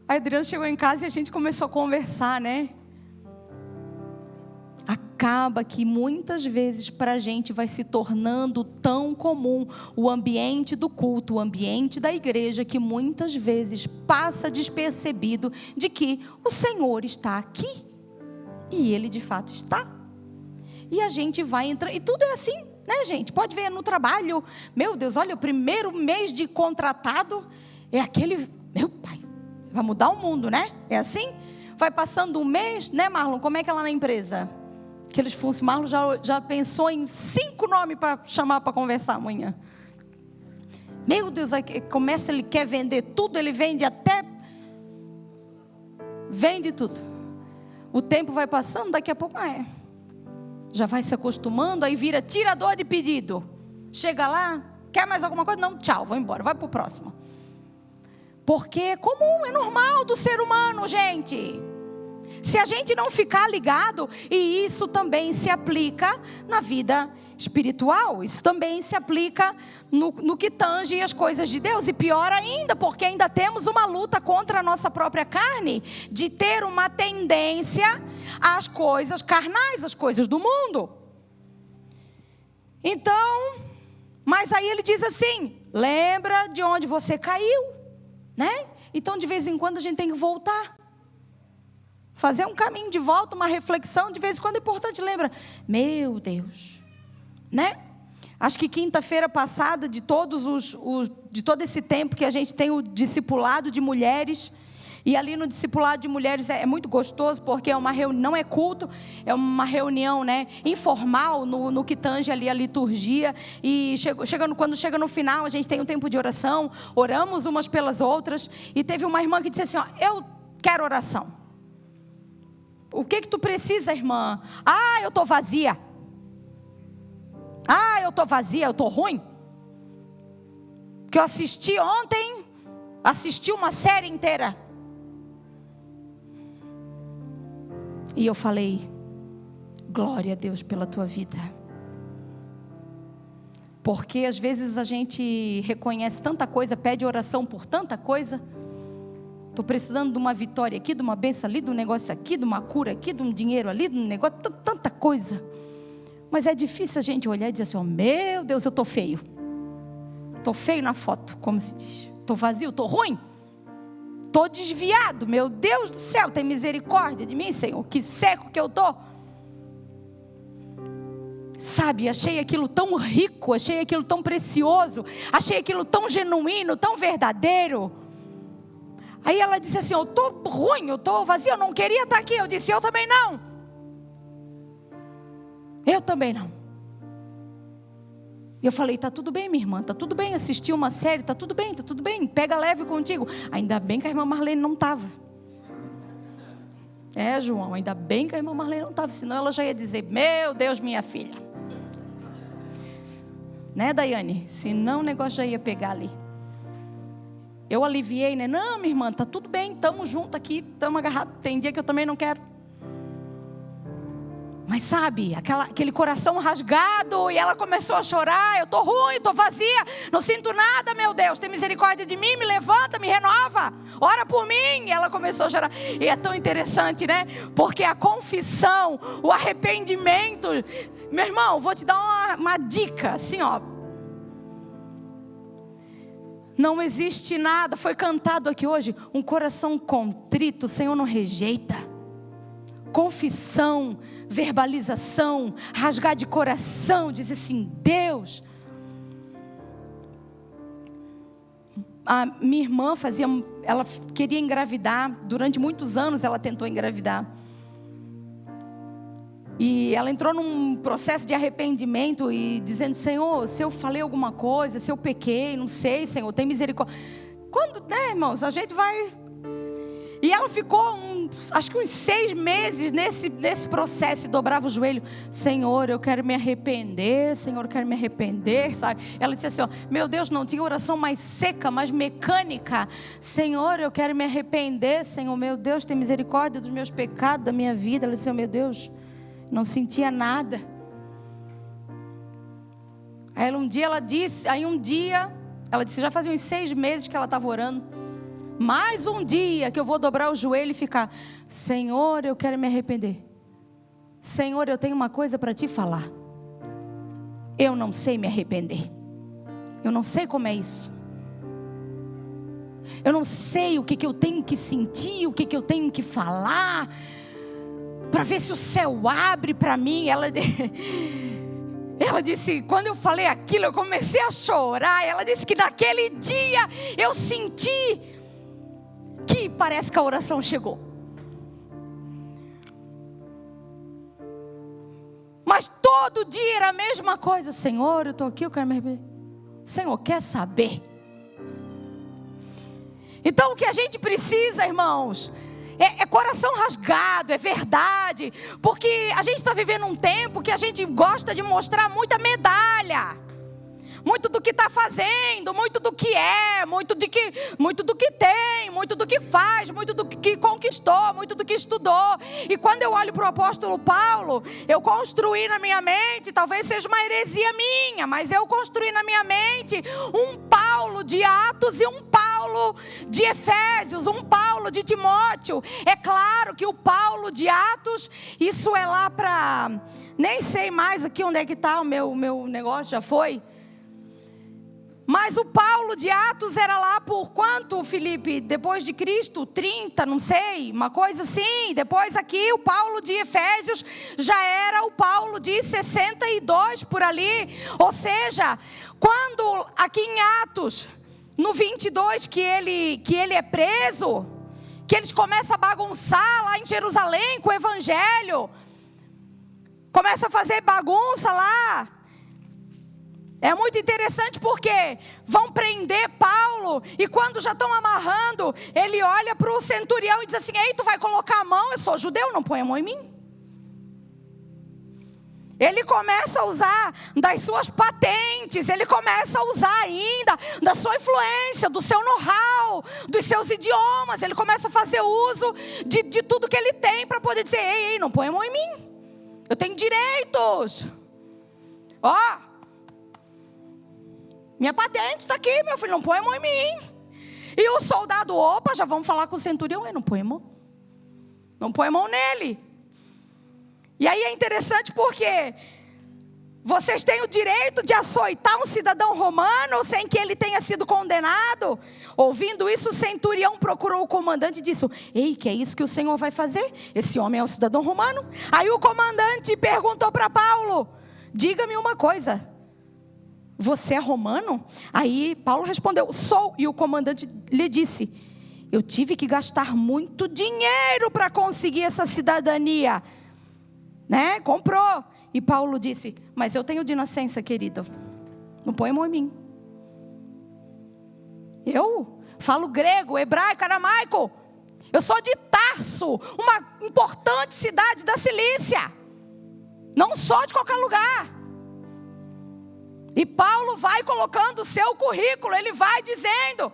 S1: Aí Adriano chegou em casa e a gente começou a conversar, né? Acaba que muitas vezes para a gente vai se tornando tão comum o ambiente do culto, o ambiente da igreja, que muitas vezes passa despercebido de que o Senhor está aqui. E Ele de fato está. E a gente vai entrar, e tudo é assim, né, gente? Pode ver no trabalho. Meu Deus, olha, o primeiro mês de contratado é aquele, meu pai, vai mudar o mundo, né? É assim? Vai passando um mês, né, Marlon? Como é que é lá na empresa? Aqueles funcionários, Marlon já pensou em 5 nomes para chamar para conversar amanhã. Meu Deus, aí começa, ele quer vender tudo, ele vende até... Vende tudo. O tempo vai passando, daqui a pouco já vai se acostumando, aí vira tirador de pedido. Chega lá, quer mais alguma coisa? Não, tchau, vou embora, vai para o próximo. Porque é comum, é normal do ser humano, gente. Se a gente não ficar ligado, e isso também se aplica na vida espiritual, isso também se aplica no que tange as coisas de Deus. E pior ainda, porque ainda temos uma luta contra a nossa própria carne, de ter uma tendência às coisas carnais, às coisas do mundo. Então, mas aí ele diz assim, lembra de onde você caiu, né? Então de vez em quando a gente tem que voltar, fazer um caminho de volta, uma reflexão, de vez em quando é importante, lembra, meu Deus, né? Acho que quinta-feira passada, de todo esse tempo que a gente tem o discipulado de mulheres, e ali no discipulado de mulheres é muito gostoso, porque é uma reunião, não é culto, é uma reunião, né, informal no que tange ali a liturgia. E quando chega no final, a gente tem um tempo de oração, oramos umas pelas outras. E teve uma irmã que disse assim, ó, eu quero oração. O que tu precisa, irmã? Ah, eu estou vazia. Ah, eu estou vazia, eu estou ruim. Que eu assisti ontem, assisti uma série inteira. E eu falei, glória a Deus pela tua vida. Porque às vezes a gente reconhece tanta coisa, pede oração por tanta coisa. Estou precisando de uma vitória aqui, de uma bênção ali, de um negócio aqui, de uma cura aqui, de um dinheiro ali, de um negócio, tanta coisa. Mas é difícil a gente olhar e dizer assim, oh, meu Deus, eu estou feio. Estou feio na foto, como se diz. Estou vazio, estou ruim. Estou desviado, meu Deus do céu, tem misericórdia de mim, Senhor, que seco que eu estou. Sabe, achei aquilo tão rico, achei aquilo tão precioso, achei aquilo tão genuíno, tão verdadeiro. Aí ela disse assim, eu estou ruim, eu estou vazio, eu não queria estar aqui. Eu disse, eu também não. Eu também não. E eu falei, tá tudo bem, minha irmã, tá tudo bem, assisti uma série, tá tudo bem, pega leve contigo. Ainda bem que a irmã Marlene não estava. É, João, ainda bem que a irmã Marlene não estava, senão ela já ia dizer, meu Deus, minha filha. Né, Daiane? Senão o negócio já ia pegar ali. Eu aliviei, né? Não, minha irmã, tá tudo bem, estamos juntos aqui, estamos agarrados. Tem dia que eu também não quero. Mas sabe, aquele coração rasgado, e ela começou a chorar, eu estou ruim, estou vazia, não sinto nada, meu Deus, tem misericórdia de mim, me levanta, me renova, ora por mim. E ela começou a chorar, e é tão interessante, né? Porque a confissão, o arrependimento, meu irmão, vou te dar uma dica, assim ó, não existe nada, foi cantado aqui hoje, um coração contrito, o Senhor não rejeita. Confissão, verbalização, rasgar de coração, dizer assim, Deus. A minha irmã ela queria engravidar, durante muitos anos ela tentou engravidar. E ela entrou num processo de arrependimento e dizendo, Senhor, se eu falei alguma coisa, se eu pequei, não sei, Senhor, tem misericórdia. Quando, né, irmãos, a gente vai... E ela ficou, acho que uns 6 meses nesse processo, e dobrava o joelho. Senhor, eu quero me arrepender, Senhor, eu quero me arrepender, sabe? Ela disse assim, ó, meu Deus, não tinha oração mais seca, mais mecânica. Senhor, eu quero me arrepender, Senhor, meu Deus, tem misericórdia dos meus pecados, da minha vida. Ela disse, oh, meu Deus, não sentia nada. Aí um dia ela disse, já fazia uns 6 meses que ela estava orando. Mais um dia que eu vou dobrar o joelho e ficar, Senhor, eu quero me arrepender. Senhor, eu tenho uma coisa para te falar. Eu não sei me arrepender. Eu não sei como é isso. Eu não sei o que eu tenho que sentir, o que eu tenho que falar, para ver se o céu abre para mim. Ela disse, quando eu falei aquilo, eu comecei a chorar. Ela disse que naquele dia eu senti que parece que a oração chegou. Mas todo dia era a mesma coisa. Senhor, eu estou aqui, eu quero me arrepender. O Senhor quer saber. Então o que a gente precisa, irmãos, é coração rasgado, é verdade. Porque a gente está vivendo um tempo que a gente gosta de mostrar muita medalha, muito do que está fazendo, muito do que é, muito do que tem, muito do que faz, muito do que conquistou, muito do que estudou. E quando eu olho para o apóstolo Paulo, eu construí na minha mente, talvez seja uma heresia minha, mas eu construí na minha mente um Paulo de Atos e um Paulo de Efésios, um Paulo de Timóteo. É claro que o Paulo de Atos, isso é lá para... Nem sei mais aqui onde é que está o meu negócio, já foi. Mas o Paulo de Atos era lá por quanto, Felipe? Depois de Cristo? 30, não sei, uma coisa assim. Depois aqui o Paulo de Efésios já era o Paulo de 62 por ali. Ou seja, quando aqui em Atos, no 22, que ele é preso, que eles começam a bagunçar lá em Jerusalém com o evangelho, começa a fazer bagunça lá. É muito interessante porque vão prender Paulo e quando já estão amarrando, ele olha para o centurião e diz assim: ei, tu vai colocar a mão? Eu sou judeu, não põe a mão em mim. Ele começa a usar das suas patentes, ele começa a usar ainda da sua influência, do seu know-how, dos seus idiomas. Ele começa a fazer uso de tudo que ele tem para poder dizer: ei, não põe a mão em mim. Eu tenho direitos. Ó, minha patente está aqui, meu filho, não põe a mão em mim. E o soldado, opa, já vamos falar com o centurião. Ele não põe a mão. Não põe a mão nele. E aí é interessante porque vocês têm o direito de açoitar um cidadão romano sem que ele tenha sido condenado. Ouvindo isso, o centurião procurou o comandante e disse: ei, que é isso que o Senhor vai fazer? Esse homem é um cidadão romano? Aí o comandante perguntou para Paulo: diga-me uma coisa, você é romano? Aí Paulo respondeu: sou. E o comandante lhe disse: eu tive que gastar muito dinheiro para conseguir essa cidadania, né? Comprou. E Paulo disse: mas eu tenho de nascença, querido, não põe a mão em mim. Eu falo grego, hebraico, aramaico. Eu sou de Tarso, uma importante cidade da Cilícia. Não sou de qualquer lugar. E Paulo vai colocando o seu currículo, ele vai dizendo.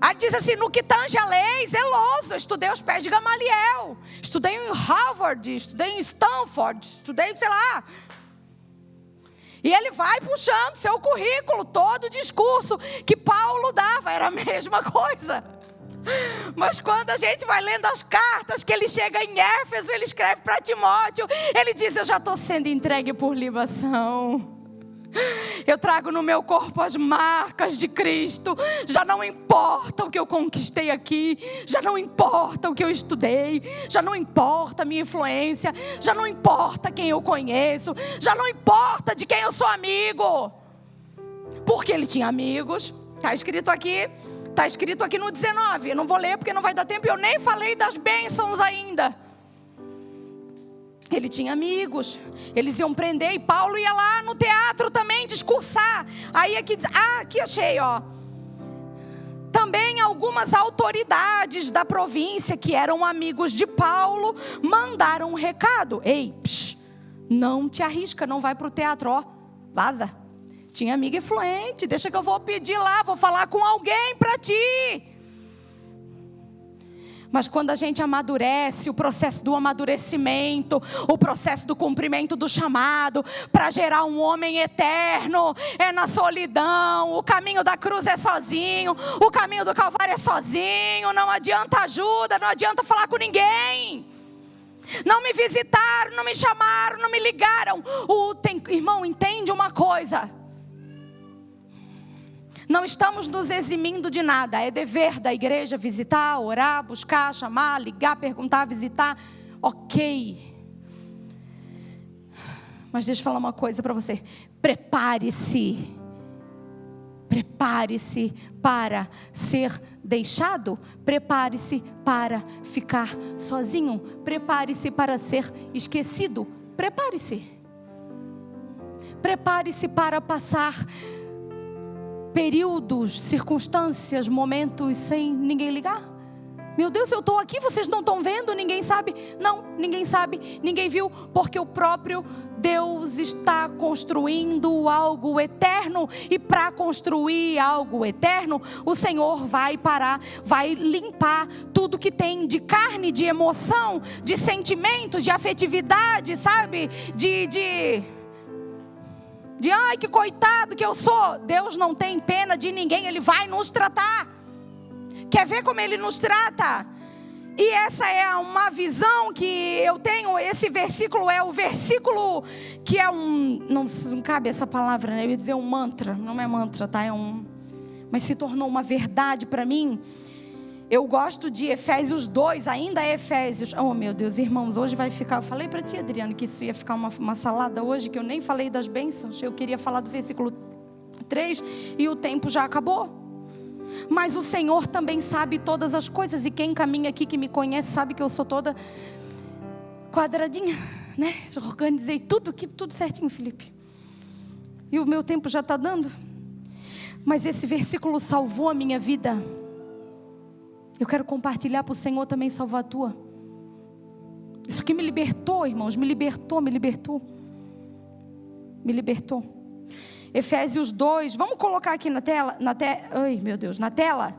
S1: Aí diz assim: no que tange a lei, zeloso, estudei aos pés de Gamaliel, estudei em Harvard, estudei em Stanford, estudei, sei lá. E ele vai puxando seu currículo, todo o discurso que Paulo dava, era a mesma coisa. Mas quando a gente vai lendo as cartas que ele chega em Éfeso, ele escreve para Timóteo, ele diz: eu já estou sendo entregue por libação. Eu trago no meu corpo as marcas de Cristo. Já não importa o que eu conquistei aqui, já não importa o que eu estudei, já não importa a minha influência, já não importa quem eu conheço, já não importa de quem eu sou amigo. Porque ele tinha amigos. Está escrito aqui no 19. Eu não vou ler porque não vai dar tempo. Eu nem falei das bênçãos ainda. Ele tinha amigos, eles iam prender e Paulo ia lá no teatro também discursar. Aí aqui diz, aqui achei, ó. Também algumas autoridades da província que eram amigos de Paulo mandaram um recado: ei, não te arrisca, não vai para o teatro, ó, vaza. Tinha amigo influente, deixa que eu vou pedir lá, vou falar com alguém para ti. Mas quando a gente amadurece, o processo do amadurecimento, o processo do cumprimento do chamado, para gerar um homem eterno, é na solidão. O caminho da cruz é sozinho, o caminho do Calvário é sozinho. Não adianta ajuda, não adianta falar com ninguém. Não me visitaram, não me chamaram, não me ligaram. Irmão, entende uma coisa. Não estamos nos eximindo de nada. É dever da igreja visitar, orar, buscar, chamar, ligar, perguntar, visitar. Ok. Mas deixa eu falar uma coisa para você. Prepare-se. Prepare-se para ser deixado. Prepare-se para ficar sozinho. Prepare-se para ser esquecido. Prepare-se. Prepare-se para passar períodos, circunstâncias, momentos sem ninguém ligar. Meu Deus, eu estou aqui, vocês não estão vendo, ninguém sabe. Não, ninguém sabe, ninguém viu, porque o próprio Deus está construindo algo eterno. E para construir algo eterno, o Senhor vai parar, vai limpar tudo que tem de carne, de emoção, de sentimento, de afetividade, sabe? De ai, que coitado que eu sou. Deus não tem pena de ninguém, Ele vai nos tratar. Quer ver como Ele nos trata? E essa é uma visão que eu tenho. Esse versículo é o versículo que é não cabe essa palavra, né? Eu ia dizer um mantra. Não é mantra, tá? Mas se tornou uma verdade para mim. Eu gosto de Efésios 2, ainda é Efésios. Oh meu Deus, irmãos, hoje vai ficar... Eu falei para ti, Adriano, que isso ia ficar uma salada hoje, que eu nem falei das bênçãos. Eu queria falar do versículo 3 e o tempo já acabou. Mas o Senhor também sabe todas as coisas. E quem caminha aqui, que me conhece, sabe que eu sou toda quadradinha, né? Já organizei tudo certinho, Felipe. E o meu tempo já está dando. Mas esse versículo salvou a minha vida. Eu quero compartilhar para o Senhor também salvar a tua. Isso que me libertou, irmãos. Me libertou. Efésios 2, vamos colocar aqui na tela, ai meu Deus, na tela.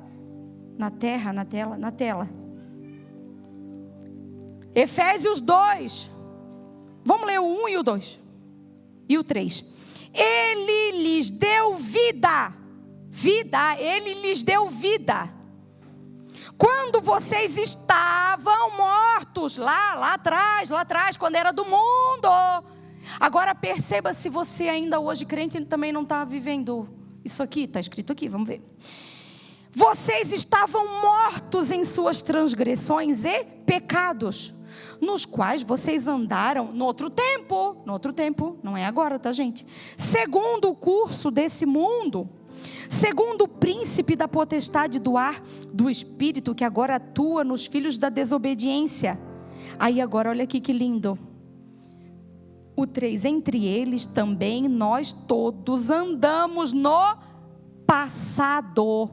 S1: Efésios 2, vamos ler o 1 e o 2, e o 3. Ele lhes deu vida, Ele lhes deu vida. Quando vocês estavam mortos, lá atrás, quando era do mundo. Agora perceba se você ainda hoje crente também não está vivendo isso aqui, está escrito aqui, vamos ver. Vocês estavam mortos em suas transgressões e pecados, nos quais vocês andaram no outro tempo, não é agora, tá gente? Segundo o curso desse mundo, segundo o príncipe da potestade do ar, do espírito que agora atua nos filhos da desobediência. Aí agora olha aqui que lindo. O 3, entre eles também nós todos andamos no passado,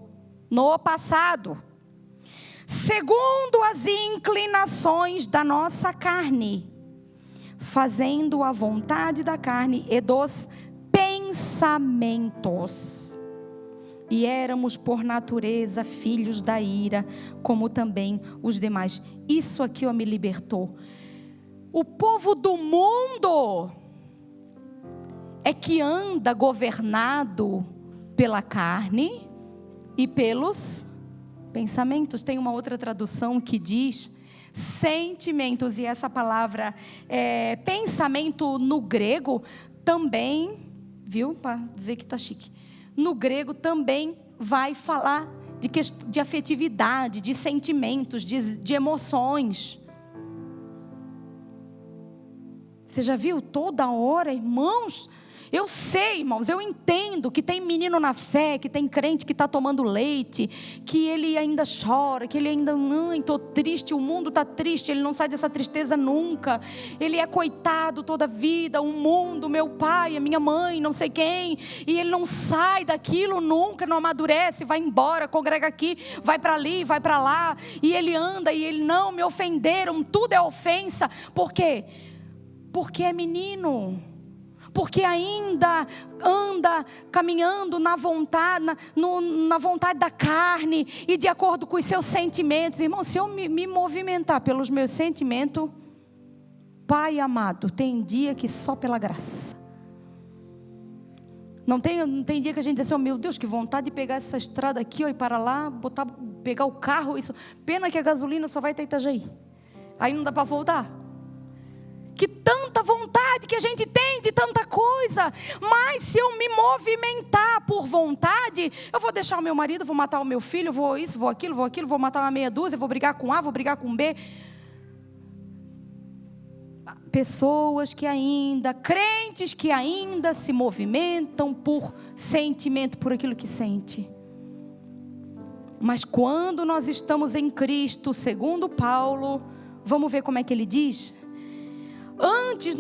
S1: segundo as inclinações da nossa carne, fazendo a vontade da carne e dos pensamentos. E éramos por natureza filhos da ira, como também os demais. Isso aqui me libertou. O povo do mundo é que anda governado pela carne e pelos pensamentos. Tem uma outra tradução que diz sentimentos, e essa palavra pensamento no grego também, viu? Para dizer que está chique. No grego também vai falar de afetividade, de sentimentos, de emoções. Você já viu toda hora, irmãos? Eu sei, irmãos, eu entendo que tem menino na fé, que tem crente que está tomando leite, que ele ainda chora, que ele ainda, estou triste, o mundo está triste, ele não sai dessa tristeza nunca, ele é coitado toda a vida, o mundo, meu pai, a minha mãe, não sei quem, e ele não sai daquilo nunca, não amadurece, vai embora, congrega aqui, vai para ali, vai para lá, e ele anda, e ele não, me ofenderam, tudo é ofensa. Por quê? Porque é menino, porque ainda anda caminhando na vontade, na vontade da carne e de acordo com os seus sentimentos. Irmão, se eu me movimentar pelos meus sentimentos, Pai amado, tem dia que só pela graça. Não tem dia que a gente diz assim, meu Deus, que vontade de pegar essa estrada aqui, e para lá, pegar o carro, isso. Pena que a gasolina só vai até Itajaí, aí não dá para voltar. Que tanta vontade que a gente tem de tanta coisa, mas se eu me movimentar por vontade, eu vou deixar o meu marido, vou matar o meu filho, vou isso, vou aquilo, vou matar uma meia dúzia, vou brigar com A, vou brigar com B. Pessoas que ainda, crentes que ainda se movimentam por sentimento, por aquilo que sente. Mas quando nós estamos em Cristo, segundo Paulo, vamos ver como é que ele diz? Antes,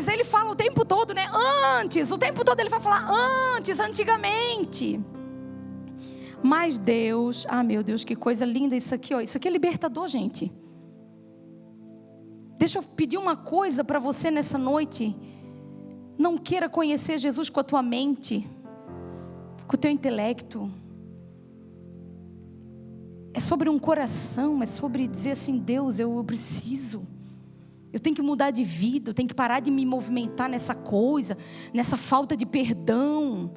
S1: ele fala o tempo todo, né? O tempo todo ele vai falar antigamente. Mas Deus, meu Deus, que coisa linda isso aqui, ó. Isso aqui é libertador, gente. Deixa eu pedir uma coisa para você nessa noite. Não queira conhecer Jesus com a tua mente, com o teu intelecto. É sobre um coração, é sobre dizer assim: Deus, eu preciso. Eu tenho que mudar de vida, eu tenho que parar de me movimentar nessa coisa, nessa falta de perdão,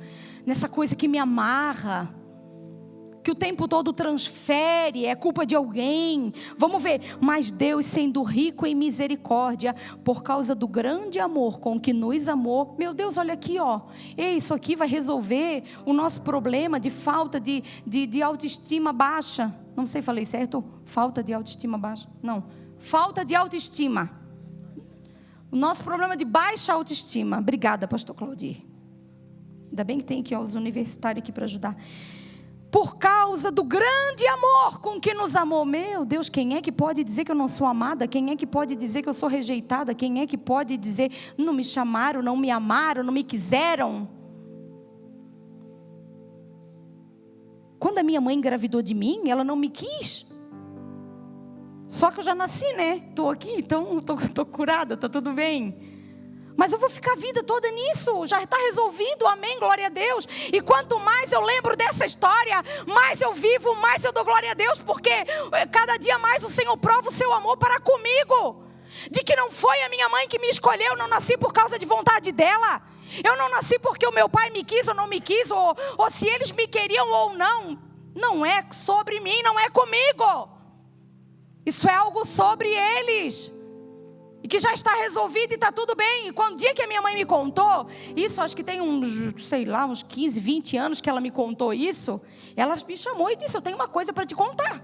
S1: nessa coisa que me amarra, que o tempo todo transfere, é culpa de alguém. Vamos ver, mas Deus, sendo rico em misericórdia, por causa do grande amor com que nos amou. Meu Deus, olha aqui, ó. Isso aqui vai resolver o nosso problema de falta de autoestima baixa. Não sei, falei certo? Falta de autoestima baixa? Não, falta de autoestima. O nosso problema de baixa autoestima. Obrigada, pastor Claudir. Ainda bem que tem aqui os universitários aqui para ajudar. Por causa do grande amor com que nos amou. Meu Deus, quem é que pode dizer que eu não sou amada? Quem é que pode dizer que eu sou rejeitada? Quem é que pode dizer: não me chamaram, não me amaram, não me quiseram? Quando a minha mãe engravidou de mim, ela não me quis. Só que eu já nasci, né? Estou aqui, então estou curada, está tudo bem. Mas eu vou ficar a vida toda nisso. Já está resolvido, amém, glória a Deus. E quanto mais eu lembro dessa história, mais eu vivo, mais eu dou glória a Deus. Porque cada dia mais o Senhor prova o seu amor para comigo. De que não foi a minha mãe que me escolheu, eu não nasci por causa de vontade dela. Eu não nasci porque o meu pai me quis ou não me quis, ou se eles me queriam ou não. Não é sobre mim, não é comigo. Isso é algo sobre eles. E que já está resolvido e está tudo bem. E quando o dia que a minha mãe me contou, isso acho que tem uns 15, 20 anos que ela me contou isso. Ela me chamou e disse: eu tenho uma coisa para te contar.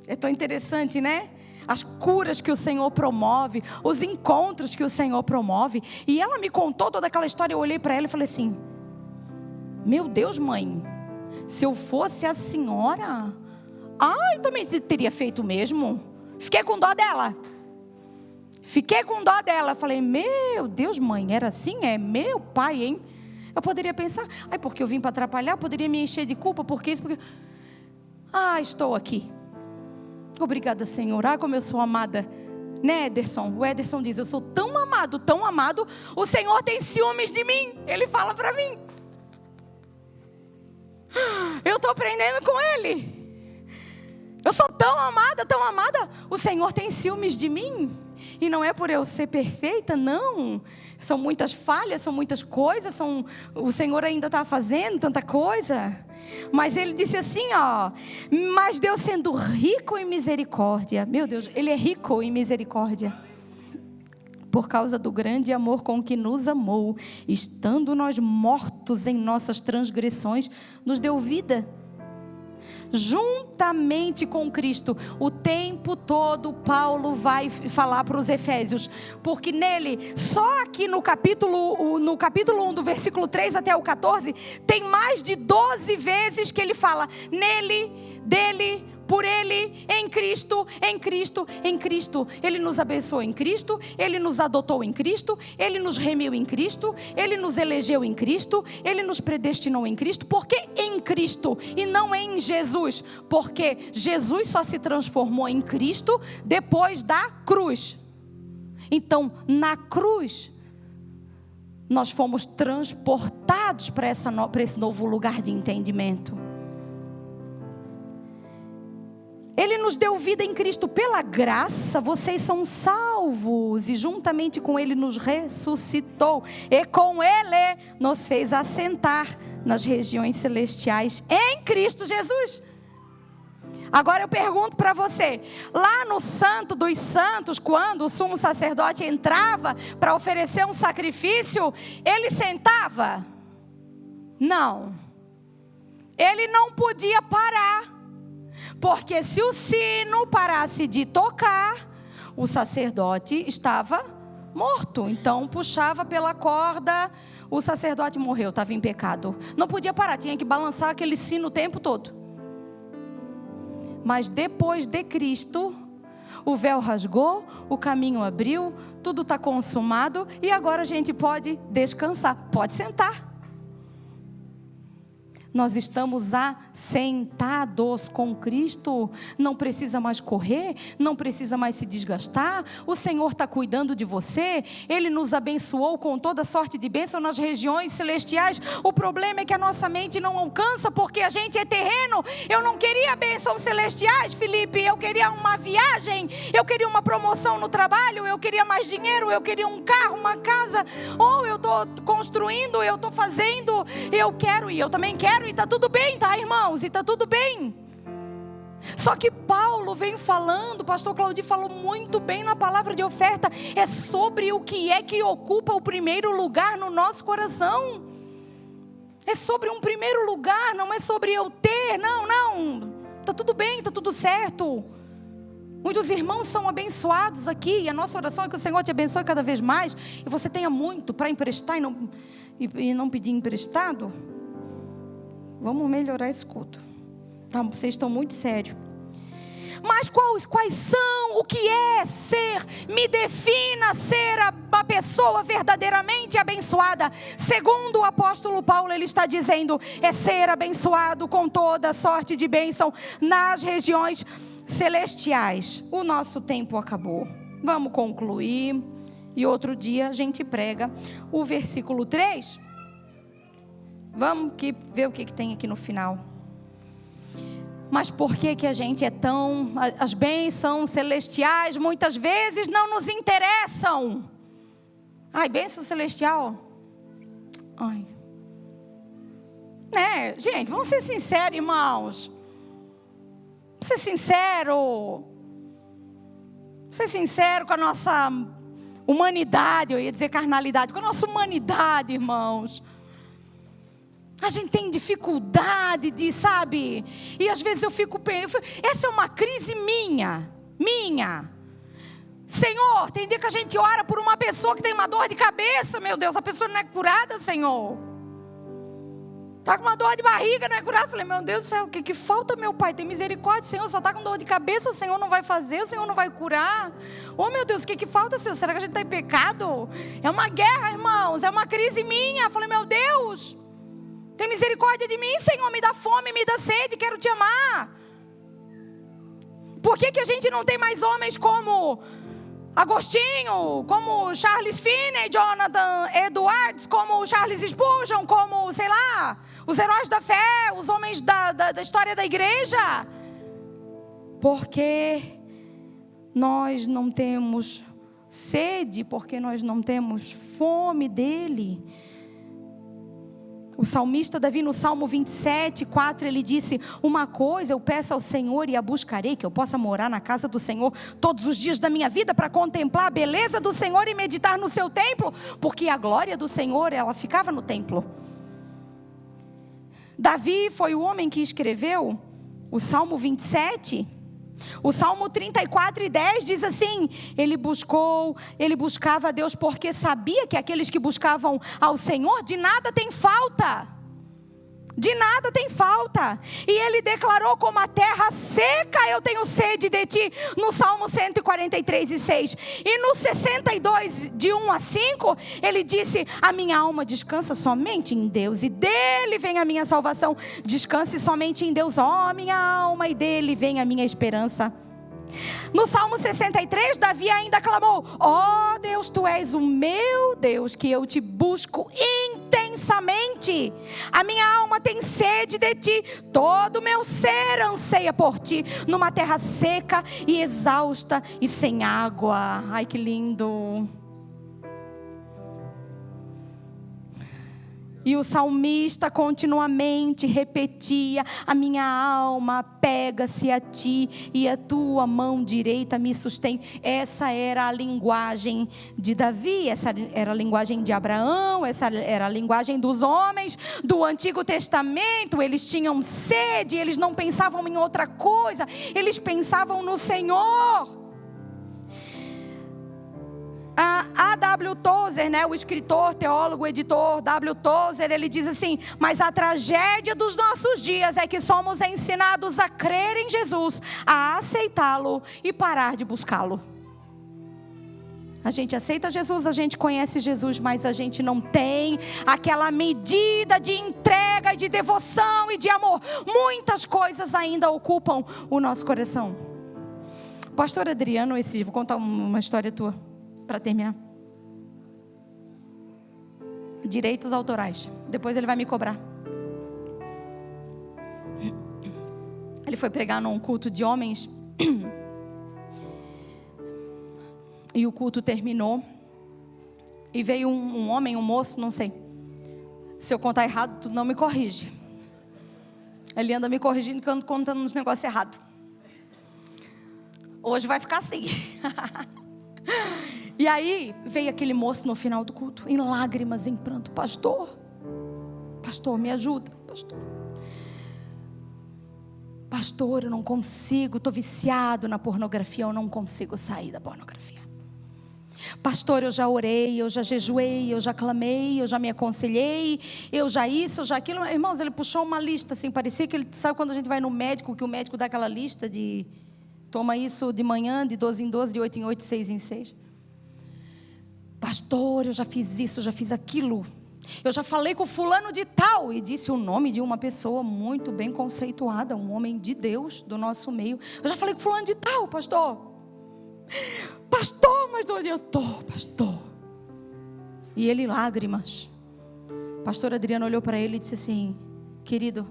S1: É tão interessante, né? As curas que o Senhor promove, os encontros que o Senhor promove. E ela me contou toda aquela história. Eu olhei para ela e falei assim: meu Deus, mãe, se eu fosse a senhora, eu também teria feito o mesmo. Fiquei com dó dela. Falei: meu Deus, mãe, era assim? É meu pai, hein? Eu poderia pensar: porque eu vim para atrapalhar, eu poderia me encher de culpa, porque isso, porque... estou aqui. Obrigada, Senhor. Como eu sou amada. Né, Ederson? O Ederson diz: eu sou tão amado, o Senhor tem ciúmes de mim. Ele fala para mim. Eu estou aprendendo com ele. Eu sou tão amada, o Senhor tem ciúmes de mim. E não é por eu ser perfeita, não. São muitas falhas, são muitas coisas, o Senhor ainda está fazendo tanta coisa. Mas ele disse assim, mas Deus, sendo rico em misericórdia. Meu Deus, ele é rico em misericórdia. Por causa do grande amor com que nos amou, estando nós mortos em nossas transgressões, nos deu vida. Juntamente com Cristo. O tempo todo Paulo vai falar para os Efésios, porque nele, só aqui no capítulo 1 do versículo 3 até o 14, tem mais de 12 vezes que ele fala nele, dele, por ele, em Cristo, em Cristo, em Cristo. Ele nos abençoou em Cristo, ele nos adotou em Cristo, ele nos remiu em Cristo, ele nos elegeu em Cristo, ele nos predestinou em Cristo. Por que em Cristo e não em Jesus? Porque Jesus só se transformou em Cristo depois da cruz. Então, na cruz, nós fomos transportados para esse novo lugar de entendimento. Ele nos deu vida em Cristo. Pela graça vocês são salvos. E juntamente com Ele nos ressuscitou. E com Ele nos fez assentar nas regiões celestiais em Cristo Jesus. Agora eu pergunto para você. Lá no Santo dos Santos, quando o sumo sacerdote entrava para oferecer um sacrifício, ele sentava? Não. Ele não podia parar. Porque se o sino parasse de tocar, o sacerdote estava morto. Então puxava pela corda, o sacerdote morreu, estava em pecado. Não podia parar, tinha que balançar aquele sino o tempo todo. Mas depois de Cristo, o véu rasgou, o caminho abriu, tudo está consumado e agora a gente pode descansar, pode sentar. Nós estamos assentados com Cristo. Não precisa mais correr, não precisa mais se desgastar. O Senhor está cuidando de você. Ele nos abençoou com toda sorte de bênção nas regiões celestiais. O problema é que a nossa mente não alcança, porque a gente é terreno. Eu não queria bênçãos celestiais, Felipe. Eu queria uma viagem, eu queria uma promoção no trabalho, eu queria mais dinheiro, eu queria um carro, uma casa. Ou eu estou construindo, eu estou fazendo, eu quero e eu também quero. E está tudo bem, tá, irmãos? E está tudo bem. Só que Paulo vem falando, o pastor Claudio falou muito bem na palavra de oferta, é sobre o que é que ocupa o primeiro lugar no nosso coração. É sobre um primeiro lugar, não é sobre eu ter, não. Está tudo bem, está tudo certo. Muitos irmãos são abençoados aqui, e a nossa oração é que o Senhor te abençoe cada vez mais, e você tenha muito para emprestar e não pedir emprestado. Vamos melhorar esse culto, tá? Vocês estão muito sérios. Mas quais são, o que é ser? Me defina ser uma pessoa verdadeiramente abençoada. Segundo o apóstolo Paulo, ele está dizendo, é ser abençoado com toda sorte de bênção nas regiões celestiais. O nosso tempo acabou. Vamos concluir. E outro dia a gente prega o versículo 3. Vamos ver o que tem aqui no final. Mas por que a gente é tão... As bênçãos celestiais muitas vezes não nos interessam. Ai, bênção celestial. Ai. Gente, vamos ser sinceros, irmãos. Vamos ser sinceros. Ser sincero com a nossa humanidade. Eu ia dizer carnalidade. Com a nossa humanidade, irmãos. A gente tem dificuldade de, sabe? E às vezes eu fico pensando, essa é uma crise minha. Senhor, tem dia que a gente ora por uma pessoa que tem uma dor de cabeça, meu Deus, a pessoa não é curada, Senhor. Está com uma dor de barriga, não é curada. Eu falei, meu Deus do céu, o que falta, meu Pai? Tem misericórdia, Senhor, só está com dor de cabeça, o Senhor não vai fazer, o Senhor não vai curar. Oh, meu Deus, o que falta, Senhor? Será que a gente está em pecado? É uma guerra, irmãos, é uma crise minha. Eu falei, meu Deus, tem misericórdia de mim, Senhor, me dá fome, me dá sede, quero te amar. Por que a gente não tem mais homens como Agostinho, como Charles Finney, Jonathan Edwards, como Charles Spurgeon, como, sei lá, os heróis da fé, os homens da história da igreja? Porque nós não temos sede, porque nós não temos fome dele. O salmista Davi, no Salmo 27, 4, ele disse, uma coisa eu peço ao Senhor e a buscarei, que eu possa morar na casa do Senhor todos os dias da minha vida, para contemplar a beleza do Senhor e meditar no seu templo, porque a glória do Senhor, ela ficava no templo. Davi foi o homem que escreveu o Salmo 27. O Salmo 34 e 10 diz assim, ele buscava a Deus porque sabia que aqueles que buscavam ao Senhor de nada tem falta. De nada tem falta. E ele declarou, como a terra seca eu tenho sede de ti, no Salmo 143 e 6. E no 62, de 1 a 5, ele disse, a minha alma descansa somente em Deus, e dele vem a minha salvação. Descanse somente em Deus, ó minha alma, e dele vem a minha esperança. No Salmo 63, Davi ainda clamou, ó Deus, tu és o meu Deus, que eu te busco intensamente. A minha alma tem sede de ti, todo o meu ser anseia por ti, numa terra seca e exausta e sem água. Ai, que lindo. E o salmista continuamente repetia, a minha alma pega-se a ti e a tua mão direita me sustém. Essa era a linguagem de Davi, essa era a linguagem de Abraão, essa era a linguagem dos homens do Antigo Testamento. Eles tinham sede, eles não pensavam em outra coisa, eles pensavam no Senhor. A W. Tozer, o escritor, teólogo, editor W. Tozer, ele diz assim, mas a tragédia dos nossos dias é que somos ensinados a crer em Jesus, a aceitá-lo e parar de buscá-lo. A gente aceita Jesus, a gente conhece Jesus, mas a gente não tem aquela medida de entrega e de devoção e de amor. Muitas coisas ainda ocupam o nosso coração. Pastor Adriano, vou contar uma história tua para terminar. Direitos autorais. Depois ele vai me cobrar. Ele foi pregar num culto de homens. E o culto terminou. E veio um homem, um moço, não sei. Se eu contar errado, tu não me corrige. Ele anda me corrigindo que eu ando contando uns negócios errados. Hoje vai ficar assim. E aí veio aquele moço no final do culto, em lágrimas, em pranto. Pastor, me ajuda, pastor, eu não consigo, estou viciado na pornografia, eu não consigo sair da pornografia. Pastor, eu já orei, eu já jejuei, eu já clamei, eu já me aconselhei, eu já isso, eu já aquilo. Irmãos, ele puxou uma lista assim, parecia que ele, sabe quando a gente vai no médico, que o médico dá aquela lista de toma isso de manhã, de 12 em 12, de 8 em 8, de 6 em 6. Pastor, eu já fiz isso, eu já fiz aquilo. Eu já falei com fulano de tal. E disse o nome de uma pessoa muito bem conceituada, um homem de Deus do nosso meio. Eu já falei com fulano de tal, pastor. Pastor, mas não adiantou, pastor. E ele, lágrimas. Pastor Adriano olhou para ele e disse assim: querido,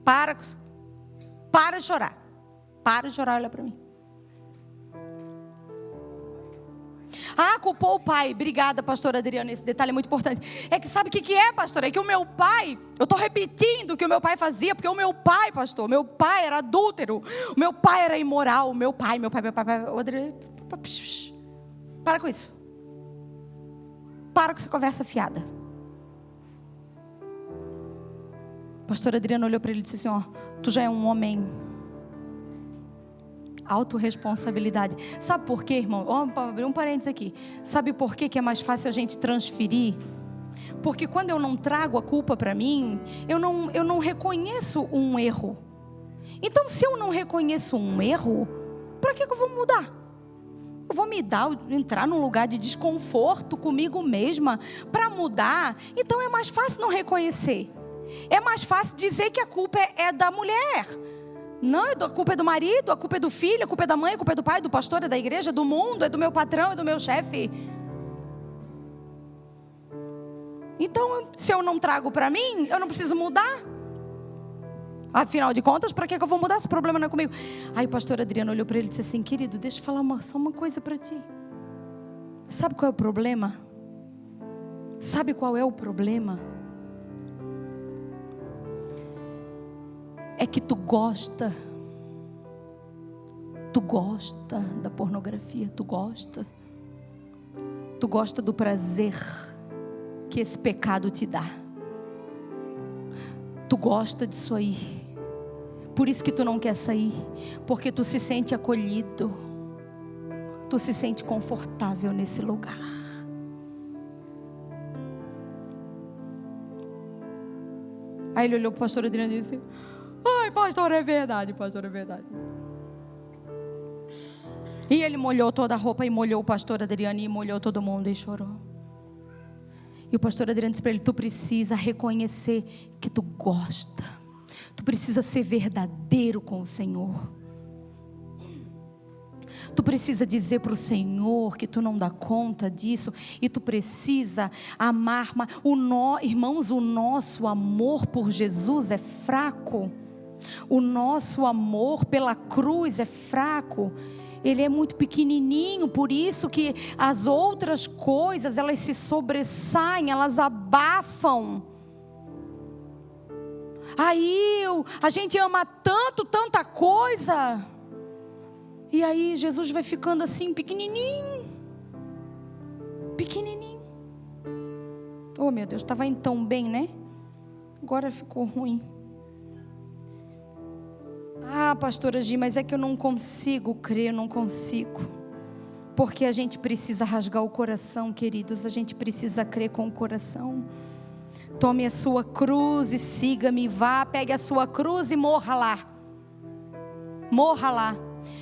S1: para de chorar. Para de chorar, olha para mim. Culpou o pai. Obrigada, pastor Adriano, esse detalhe é muito importante. É que sabe o que é, pastor? É que o meu pai, eu estou repetindo o que o meu pai fazia, porque o meu pai, pastor, meu pai era adúltero, o meu pai era imoral, meu pai, o Adriano, para com isso. Para com essa conversa fiada. Pastor Adriano olhou para ele e disse assim: tu já é um homem. Autorresponsabilidade. Sabe por quê, irmão? Vamos abrir um parênteses aqui. Sabe por quê que é mais fácil a gente transferir? Porque quando eu não trago a culpa para mim, eu não reconheço um erro. Então, se eu não reconheço um erro, para que eu vou mudar? Eu vou entrar num lugar de desconforto comigo mesma para mudar? Então é mais fácil não reconhecer. É mais fácil dizer que a culpa é da mulher. Não, a culpa é do marido, a culpa é do filho, a culpa é da mãe, a culpa é do pai, do pastor, é da igreja, é do mundo, é do meu patrão, é do meu chefe. Então, se eu não trago para mim, eu não preciso mudar. Afinal de contas, para que eu vou mudar se o problema não é comigo? Aí o pastor Adriano olhou para ele e disse assim: querido, deixa eu falar só uma coisa para ti. Sabe qual é o problema? Sabe qual é o problema? É que tu gosta da pornografia, tu gosta do prazer que esse pecado te dá. Tu gosta disso aí. Por isso que tu não quer sair, porque tu se sente acolhido, tu se sente confortável nesse lugar. Aí ele olhou para o pastor Adriano e disse: ai, pastor, é verdade, pastor, é verdade. E ele molhou toda a roupa e molhou o pastor Adriano e molhou todo mundo e chorou. E o pastor Adriano disse para ele: tu precisa reconhecer que tu gosta. Tu precisa ser verdadeiro com o Senhor. Tu precisa dizer para o Senhor que tu não dá conta disso. E tu precisa amar. Irmãos, o nosso amor por Jesus é fraco. O nosso amor pela cruz é fraco. Ele é muito pequenininho. Por isso que as outras coisas, elas se sobressaem, elas abafam. Aí a gente ama tanto, tanta coisa. E aí Jesus vai ficando assim, pequenininho. Pequenininho. Oh meu Deus, estava indo tão bem, né? Agora ficou ruim. Pastora Gi, mas é que eu não consigo crer, eu não consigo. Porque a gente precisa rasgar o coração, queridos. A gente precisa crer com o coração. Tome a sua cruz e siga-me. Vá, pegue a sua cruz e morra lá. Morra lá.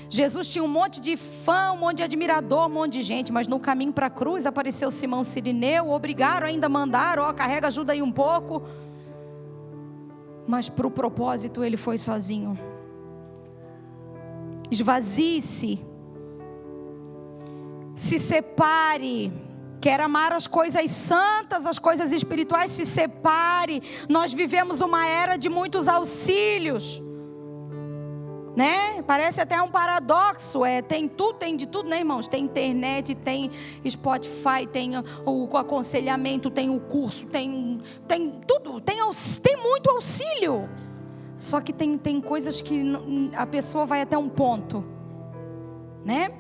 S1: Jesus tinha um monte de fã, um monte de admirador, um monte de gente, mas no caminho para a cruz apareceu Simão Cirineu, obrigaram, ainda mandaram, carrega, ajuda aí um pouco. Mas para o propósito ele foi sozinho. Esvazie-se, se separe. Quer amar as coisas santas, as coisas espirituais, se separe. Nós vivemos uma era de muitos auxílios, né? Parece até um paradoxo. Tem tudo, tem de tudo, né, irmãos? Tem internet, tem Spotify, tem o aconselhamento, tem o curso, tem tudo, tem muito auxílio. Só que tem coisas que a pessoa vai até um ponto, né?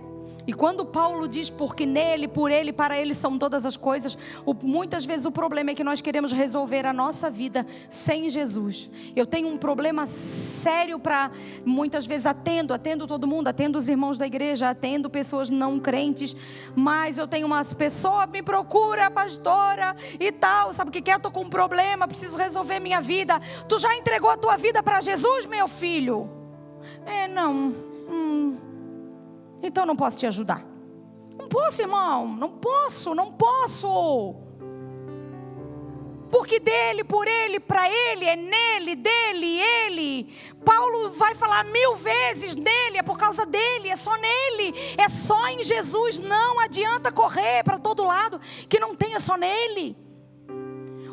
S1: E quando Paulo diz, porque nele, por ele, para ele são todas as coisas, muitas vezes o problema é que nós queremos resolver a nossa vida sem Jesus. Eu tenho um problema sério para, muitas vezes atendo todo mundo, atendo os irmãos da igreja, atendo pessoas não crentes, mas eu tenho umas pessoas, me procura, pastora e tal, sabe o que é? Eu estou com um problema, preciso resolver minha vida. Tu já entregou a tua vida para Jesus, meu filho? Não. Então não posso te ajudar. Não posso, irmão, não posso. Porque dele, por ele, para ele, é nele, dele, ele. Paulo vai falar 1000 vezes nele, é por causa dele, é só nele, é só em Jesus. Não adianta correr para todo lado que não tenha só nele.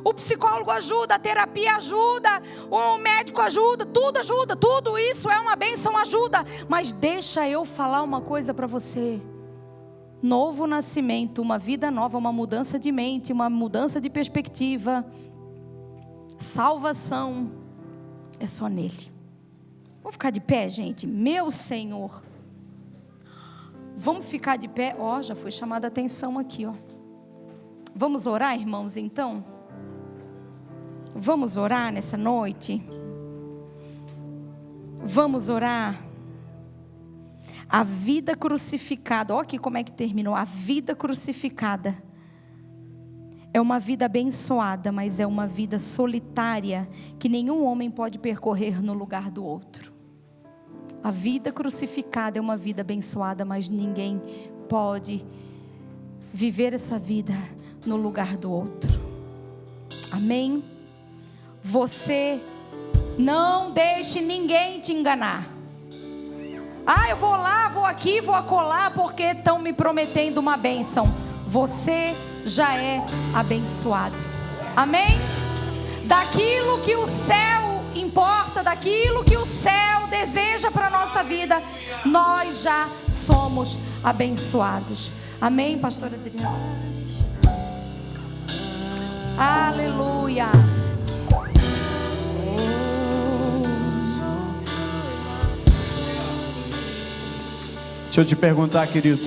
S1: O psicólogo ajuda, a terapia ajuda, o médico ajuda, tudo isso é uma bênção, ajuda. Mas deixa eu falar uma coisa para você. Novo nascimento, uma vida nova, uma mudança de mente, uma mudança de perspectiva, salvação, é só nele. Vamos ficar de pé, gente? Meu Senhor. Vamos ficar de pé. Já foi chamada a atenção aqui, Vamos orar, irmãos, então? Vamos orar nessa noite? Vamos orar. A vida crucificada, olha aqui como é que terminou. A vida crucificada é uma vida abençoada, mas é uma vida solitária que nenhum homem pode percorrer no lugar do outro. A vida crucificada é uma vida abençoada, mas ninguém pode viver essa vida no lugar do outro. Amém? Você não deixe ninguém te enganar. Eu vou lá, vou aqui, vou acolá, porque estão me prometendo uma bênção. Você já é abençoado. Amém? Daquilo que o céu importa, daquilo que o céu deseja para a nossa vida, nós já somos abençoados. Amém, pastora Adriana? Aleluia.
S2: Deixa eu te perguntar, querido.